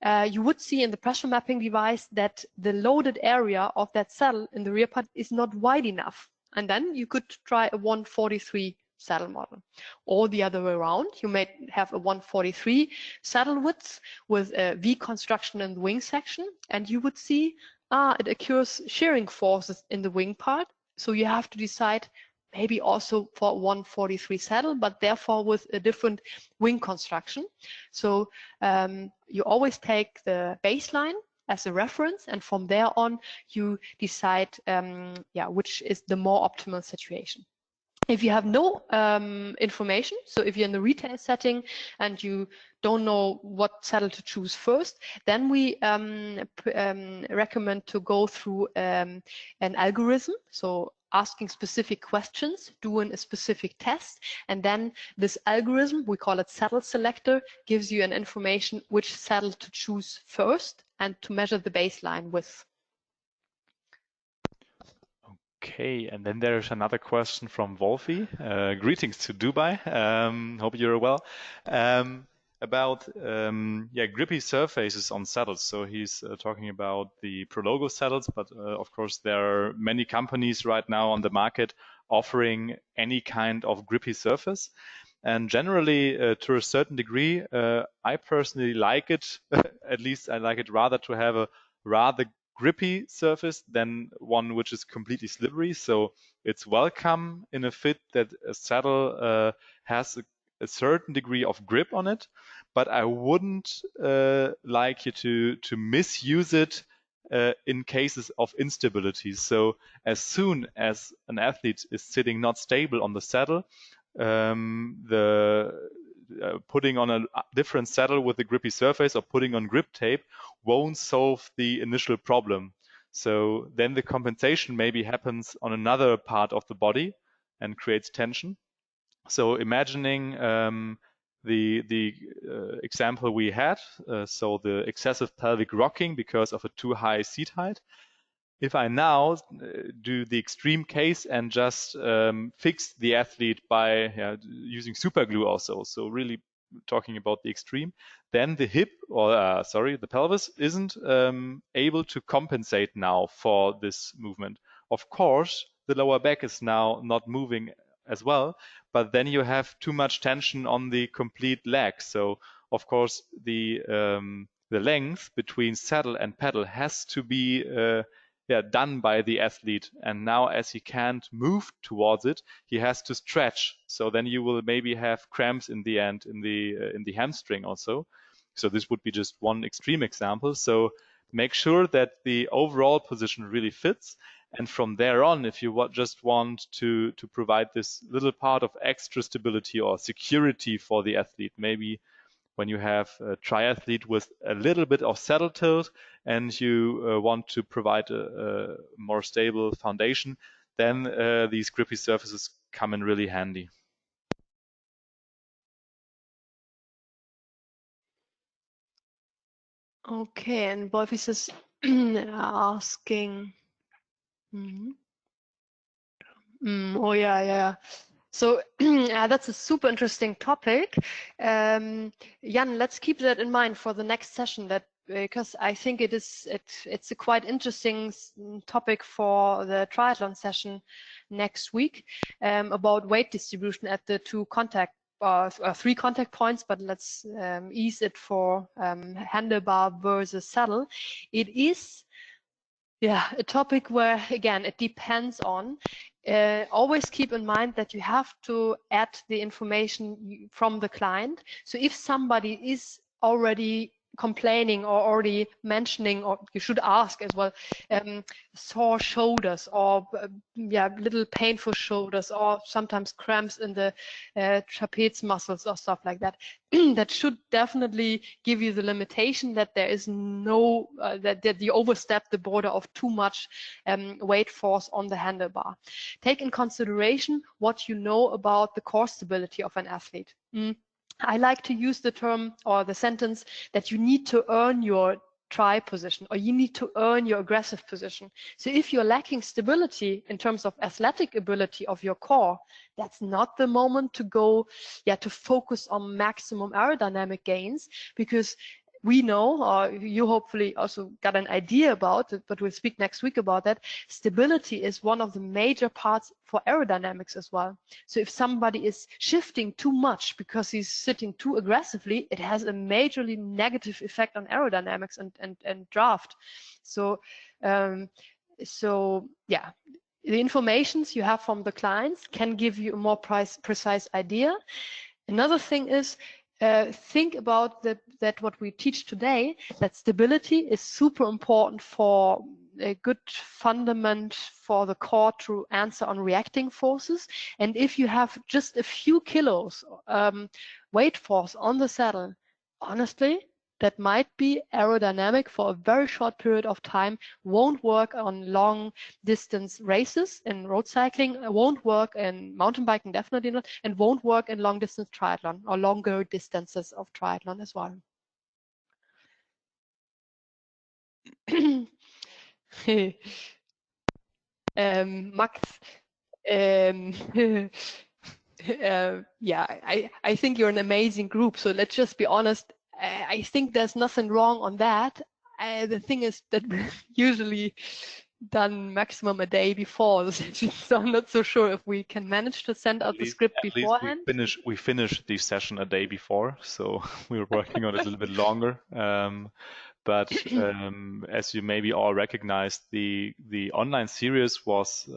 You would see in the pressure mapping device that the loaded area of that saddle in the rear part is not wide enough. And then you could try a 143 saddle model. Or the other way around, you may have a 143 saddle width with a V construction in the wing section, and you would see it occurs shearing forces in the wing part. So you have to decide maybe also for 143 saddle, but therefore with a different wing construction. So you always take the baseline as a reference, and from there on you decide which is the more optimal situation. If you have no information, so if you're in the retail setting and you don't know what saddle to choose first, then we recommend to go through an algorithm, so asking specific questions, doing a specific test, and then this algorithm, we call it saddle selector, gives you an information which saddle to choose first and to measure the baseline with. Okay, and then there's another question from Wolfie. Greetings to Dubai. Hope you're well. About grippy surfaces on saddles. So he's talking about the Prologo saddles, but of course there are many companies right now on the market offering any kind of grippy surface. And generally, to a certain degree, I personally like it. At least I like it rather to have a rather grippy surface than one which is completely slippery. So it's welcome in a fit that a saddle has a certain degree of grip on it, but I wouldn't like you to misuse it in cases of instability. So as soon as an athlete is sitting not stable on the saddle, putting on a different saddle with a grippy surface or putting on grip tape won't solve the initial problem. So then the compensation maybe happens on another part of the body and creates tension. So imagining the example we had, so the excessive pelvic rocking because of a too high seat height. If I now do the extreme case and just fix the athlete by using super glue also, so really talking about the extreme, then the hip or the pelvis isn't able to compensate now for this movement. Of course, the lower back is now not moving as well, but then you have too much tension on the complete leg. So of course the length between saddle and pedal has to be done by the athlete, and now as he can't move towards it, he has to stretch. So then you will maybe have cramps in the end in the hamstring also. So this would be just one extreme example. So make sure that the overall position really fits, and from there on, if you just want to provide this little part of extra stability or security for the athlete, maybe when you have a triathlete with a little bit of saddle tilt and you want to provide a more stable foundation, then these grippy surfaces come in really handy. Okay, and Wolfie is asking. Oh yeah. So that's a super interesting topic. Jan, let's keep that in mind for the next session. That because I think it's a quite interesting topic for the triathlon session next week about weight distribution at the three contact points, but let's ease it for handlebar versus saddle. It is a topic where, again, it depends on. Always keep in mind that you have to add the information from the client. So if somebody is already complaining or already mentioning, or you should ask as well, sore shoulders or little painful shoulders or sometimes cramps in the trapeze muscles or stuff like that, that should definitely give you the limitation that there is no that you overstep the border of too much weight force on the handlebar. Take in consideration what you know about the core stability of an athlete. I like to use the term or the sentence that you need to earn your try position, or you need to earn your aggressive position. So if you're lacking stability in terms of athletic ability of your core, that's not the moment to go to focus on maximum aerodynamic gains, because we know, or you hopefully also got an idea about it, but we'll speak next week about that, stability is one of the major parts for aerodynamics as well. So if somebody is shifting too much because he's sitting too aggressively, it has a majorly negative effect on aerodynamics and draft. So the informations you have from the clients can give you a more precise idea. Another thing is, think about that what we teach today, that stability is super important for a good fundament for the core to answer on reacting forces. And if you have just a few kilos weight force on the saddle, honestly, that might be aerodynamic for a very short period of time, won't work on long distance races in road cycling, won't work in mountain biking, definitely not, and won't work in long distance triathlon or longer distances of triathlon as well. Max, yeah, I think you're an amazing group. So let's just be honest. I think there's nothing wrong on that. The thing is that we've usually done maximum a day before the session, so I'm not so sure if we can manage to send out the script beforehand. We finish the session a day before, so we were working on it a little bit longer. But as you maybe all recognized, the online series was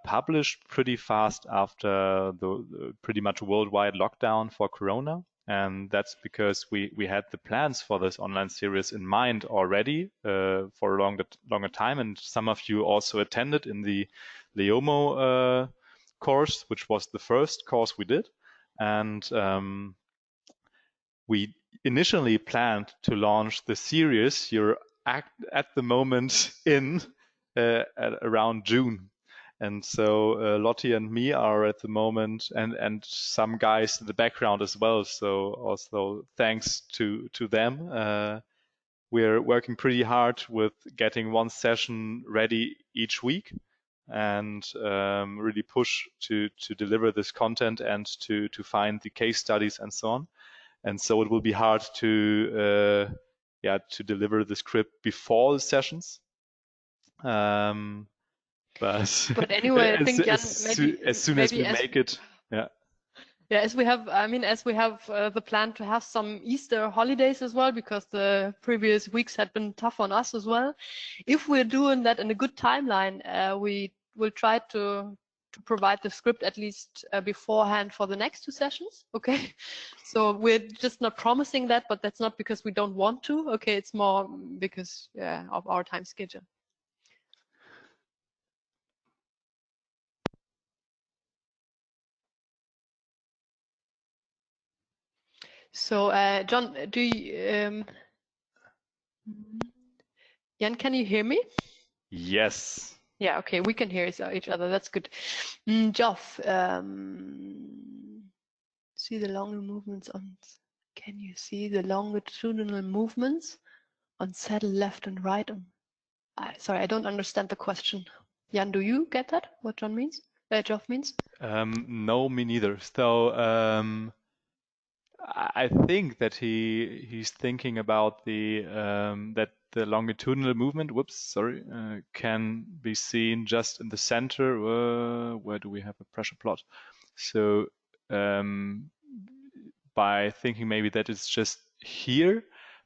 published pretty fast after the pretty much worldwide lockdown for Corona. And that's because we had the plans for this online series in mind already for a longer time. And some of you also attended in the Leomo course, which was the first course we did. And we initially planned to launch the series you're at the moment in at around June. And so Lottie and me are at the moment, and some guys in the background as well. So also thanks to them. We're working pretty hard with getting one session ready each week, and really push to deliver this content and to find the case studies and so on. And so it will be hard to deliver the script before the sessions. But anyway, I think Jan, as soon as we make it, yeah. Yeah, as we have the plan to have some Easter holidays as well, because the previous weeks had been tough on us as well. If we're doing that in a good timeline, we will try to provide the script at least beforehand for the next two sessions. Okay, so we're just not promising that, but that's not because we don't want to. Okay, it's more because of our time schedule. So, John, do you, Jan, can you hear me? Yes. Yeah, okay, we can hear each other. That's good. Geoff, see the longer movements on. Can you see the longitudinal movements on saddle left and right? Sorry, I don't understand the question. Jan, do you get that? What John means? Geoff means? No, me neither. So I think that he's thinking about the that the longitudinal movement, can be seen just in the center. Where do we have a pressure plot? So by thinking maybe that it's just here,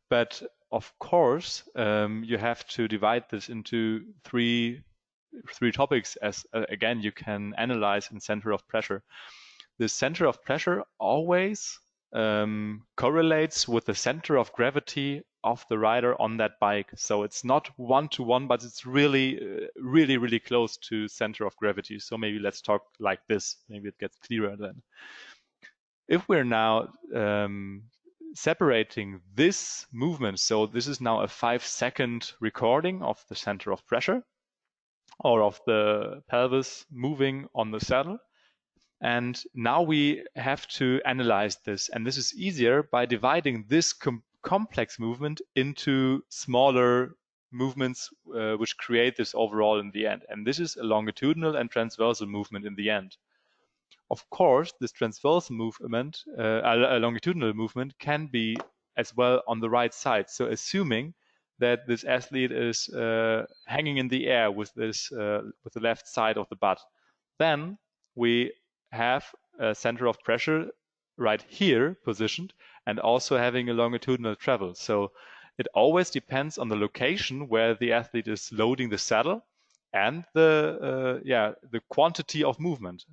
but of course you have to divide this into three topics, as again you can analyze in center of pressure. The center of pressure always correlates with the center of gravity of the rider on that bike. So it's not one-to-one, but it's really, really close to center of gravity. So maybe let's talk like this. Maybe it gets clearer then. If we're now separating this movement, so this is now a 5-second recording of the center of pressure or of the pelvis moving on the saddle. And now we have to analyze this. And this is easier by dividing this complex movement into smaller movements, which create this overall in the end. And this is a longitudinal and transversal movement in the end. Of course, this transversal movement, a longitudinal movement, can be as well on the right side. So assuming that this athlete is hanging in the air with this with the left side of the butt, then we have a center of pressure right here positioned and also having a longitudinal travel. So it always depends on the location where the athlete is loading the saddle and the quantity of movement.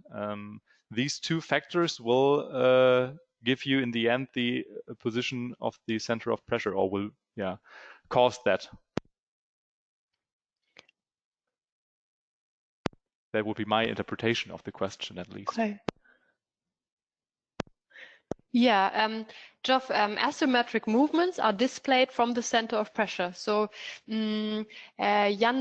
These two factors will give you in the end the position of the center of pressure, or will cause that. That would be my interpretation of the question, at least. Okay. Yeah, Geoff, asymmetric movements are displayed from the center of pressure. So Jan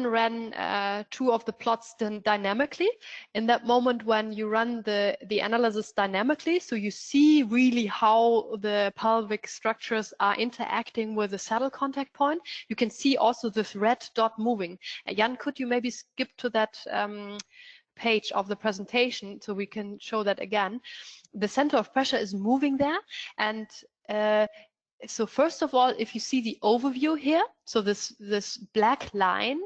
ran 2 of the plots dynamically. In that moment when you run the analysis dynamically, so you see really how the pelvic structures are interacting with the saddle contact point, you can see also this red dot moving. Jan, could you maybe skip to that page of the presentation so we can show that again? The center of pressure is moving there, and so first of all, if you see the overview here, so this black line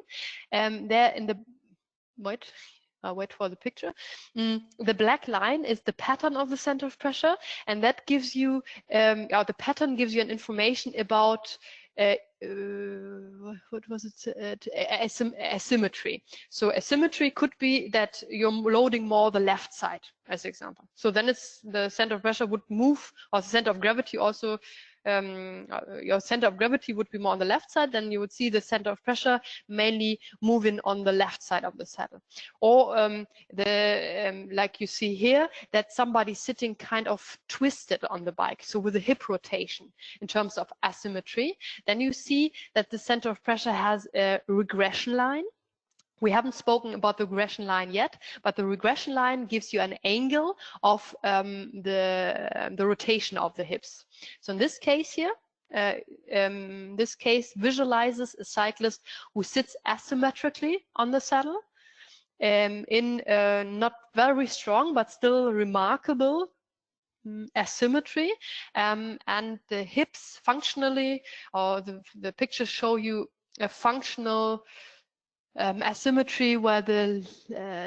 there in the I'll wait for the picture. The black line is the pattern of the center of pressure, and that gives you the pattern gives you an information about what was it? Asymmetry. So asymmetry could be that you're loading more the left side, as example. So then it's the center of pressure would move, or the center of gravity also. Your center of gravity would be more on the left side, then you would see the center of pressure mainly moving on the left side of the saddle. Or like you see here, that somebody's sitting kind of twisted on the bike, so with a hip rotation in terms of asymmetry. Then you see that the center of pressure has a regression line. We haven't spoken about the regression line yet, but the regression line gives you an angle of the rotation of the hips. So in this case here, this case visualizes a cyclist who sits asymmetrically on the saddle in not very strong, but still remarkable asymmetry, and the hips functionally, or the pictures show you a functional asymmetry where the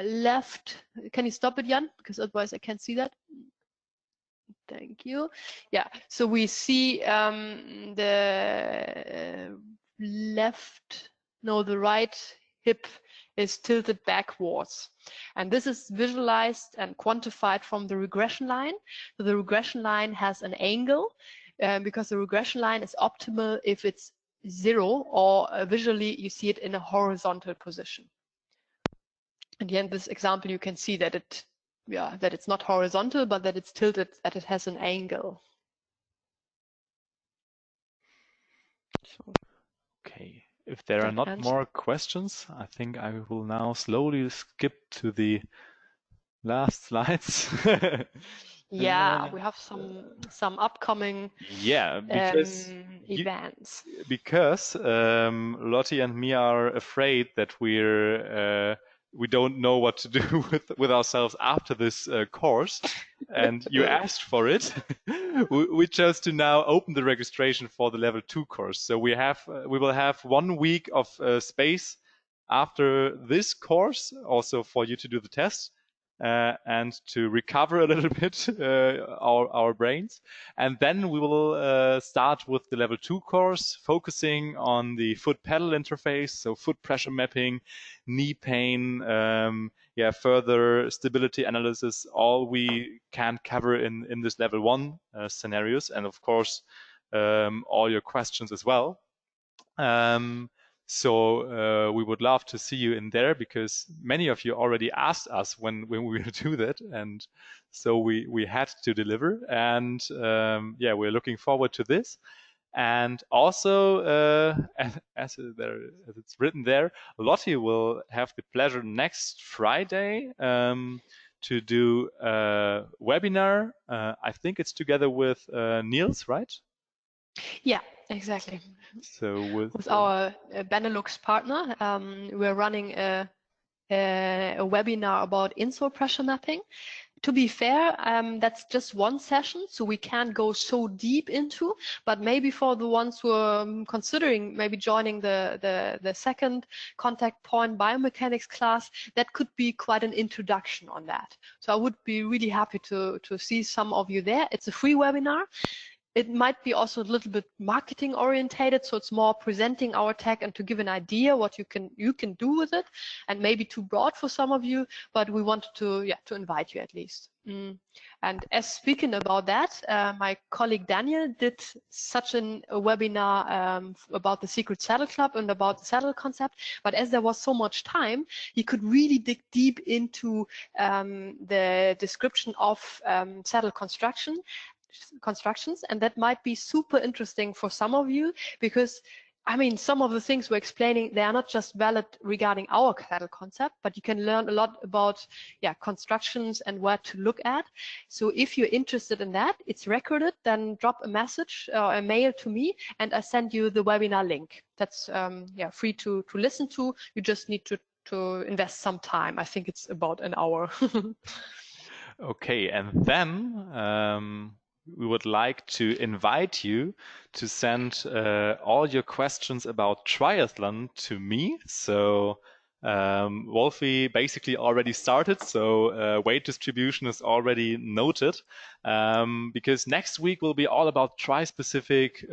left, can you stop it, Jan? Because otherwise I can't see that. Thank you. Yeah, so we see the the right hip is tilted backwards. And this is visualized and quantified from the regression line. So the regression line has an angle because the regression line is optimal if it's 0, or visually you see it in a horizontal position. And here in this example you can see that it's not horizontal, but that it's tilted, that it has an angle. So, okay, if there are not more questions, I think I will now slowly skip to the last slides. Yeah, we have some upcoming because events. Because Lottie and me are afraid that we don't know what to do with ourselves after this course, and you asked for it. We chose to now open the registration for the level 2 course. So we will have 1 week of space after this course, also for you to do the test. And to recover a little bit our brains. And then we will start with the level 2 course, focusing on the foot pedal interface, so foot pressure mapping, knee pain, further stability analysis, all we can cover in this level 1 scenarios, and of course all your questions as well. So we would love to see you in there, because many of you already asked us when we will do that, and so we had to deliver. And we're looking forward to this. And also, as it's written there, Lottie will have the pleasure next Friday to do a webinar. I think it's together with Niels, right? Yeah, exactly. So with our Benelux partner, we're running a webinar about insole pressure mapping. To be fair, that's just one session, so we can't go so deep into, but maybe for the ones who are considering maybe joining the second contact point biomechanics class, that could be quite an introduction on that. So I would be really happy to see some of you there. It's a free webinar. it might be also a little bit marketing orientated, so it's more presenting our tech and to give an idea what you can do with it, and maybe too broad for some of you, but we wanted to invite you at least. And as speaking about that, my colleague Daniel did such a webinar about the Secret Saddle Club and about the saddle concept, but as there was so much time, he could really dig deep into the description of saddle constructions, and that might be super interesting for some of you, because I mean, some of the things we're explaining, they are not just valid regarding our saddle concept, but you can learn a lot about constructions and where to look at. So if you're interested in that, it's recorded, then drop a message or a mail to me and I send you the webinar link. That's free to listen to. You just need to invest some time. I think it's about an hour. Okay, and then we would like to invite you to send all your questions about triathlon to me. So Wolfie basically already started, so weight distribution is already noted, because next week will be all about tri-specific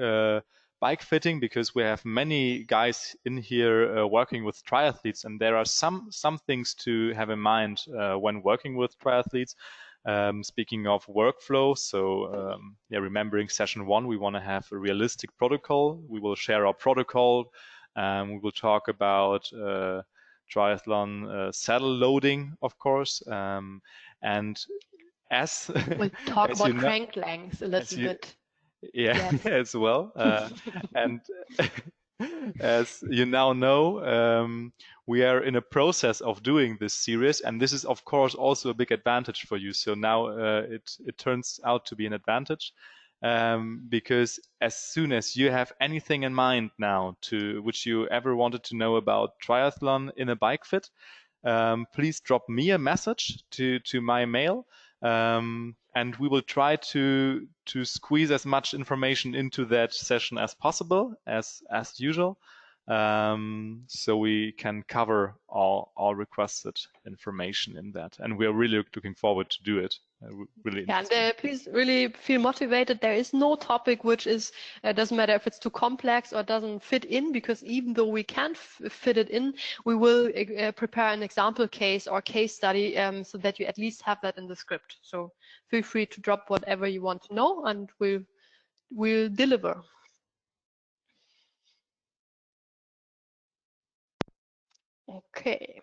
bike fitting, because we have many guys in here working with triathletes, and there are some things to have in mind when working with triathletes. Speaking of workflow, so remembering session 1, we want to have a realistic protocol. We will share our protocol. We will talk about triathlon saddle loading, of course, and as we'll talk as about you know, crank lengths a little bit. Yeah, Yes. as well. And as you now know, we are in a process of doing this series, and this is, of course, also a big advantage for you. So now it turns out to be an advantage, because as soon as you have anything in mind now to which you ever wanted to know about triathlon in a bike fit, please drop me a message to my mail. And we will try to squeeze as much information into that session as possible, as usual, so we can cover all requested information in that. And we are really looking forward to do it. Really interesting. And please really feel motivated. There is no topic which is doesn't matter if it's too complex or doesn't fit in, because even though we can't fit it in, we will prepare an example case or case study so that you at least have that in the script. So feel free to drop whatever you want to know, and we'll deliver. Okay.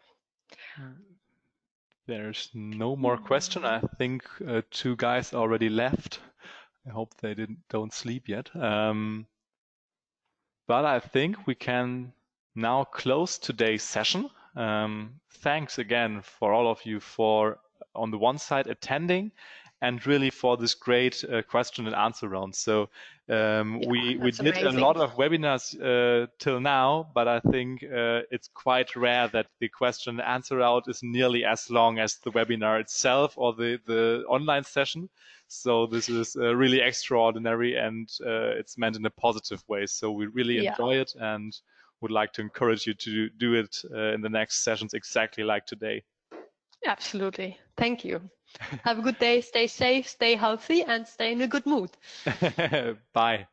There's no more question. I think 2 guys already left. I hope they don't sleep yet. But I think we can now close today's session. Thanks again for all of you for, on the one side, attending, and really for this great question and answer round. So we did amazing. a lot of webinars till now, but I think it's quite rare that the question and answer round is nearly as long as the webinar itself or the online session. So this is really extraordinary, and it's meant in a positive way. So we really enjoy it and would like to encourage you to do it in the next sessions exactly like today. Absolutely. Thank you. Have a good day. Stay safe, stay healthy, and stay in a good mood. Bye.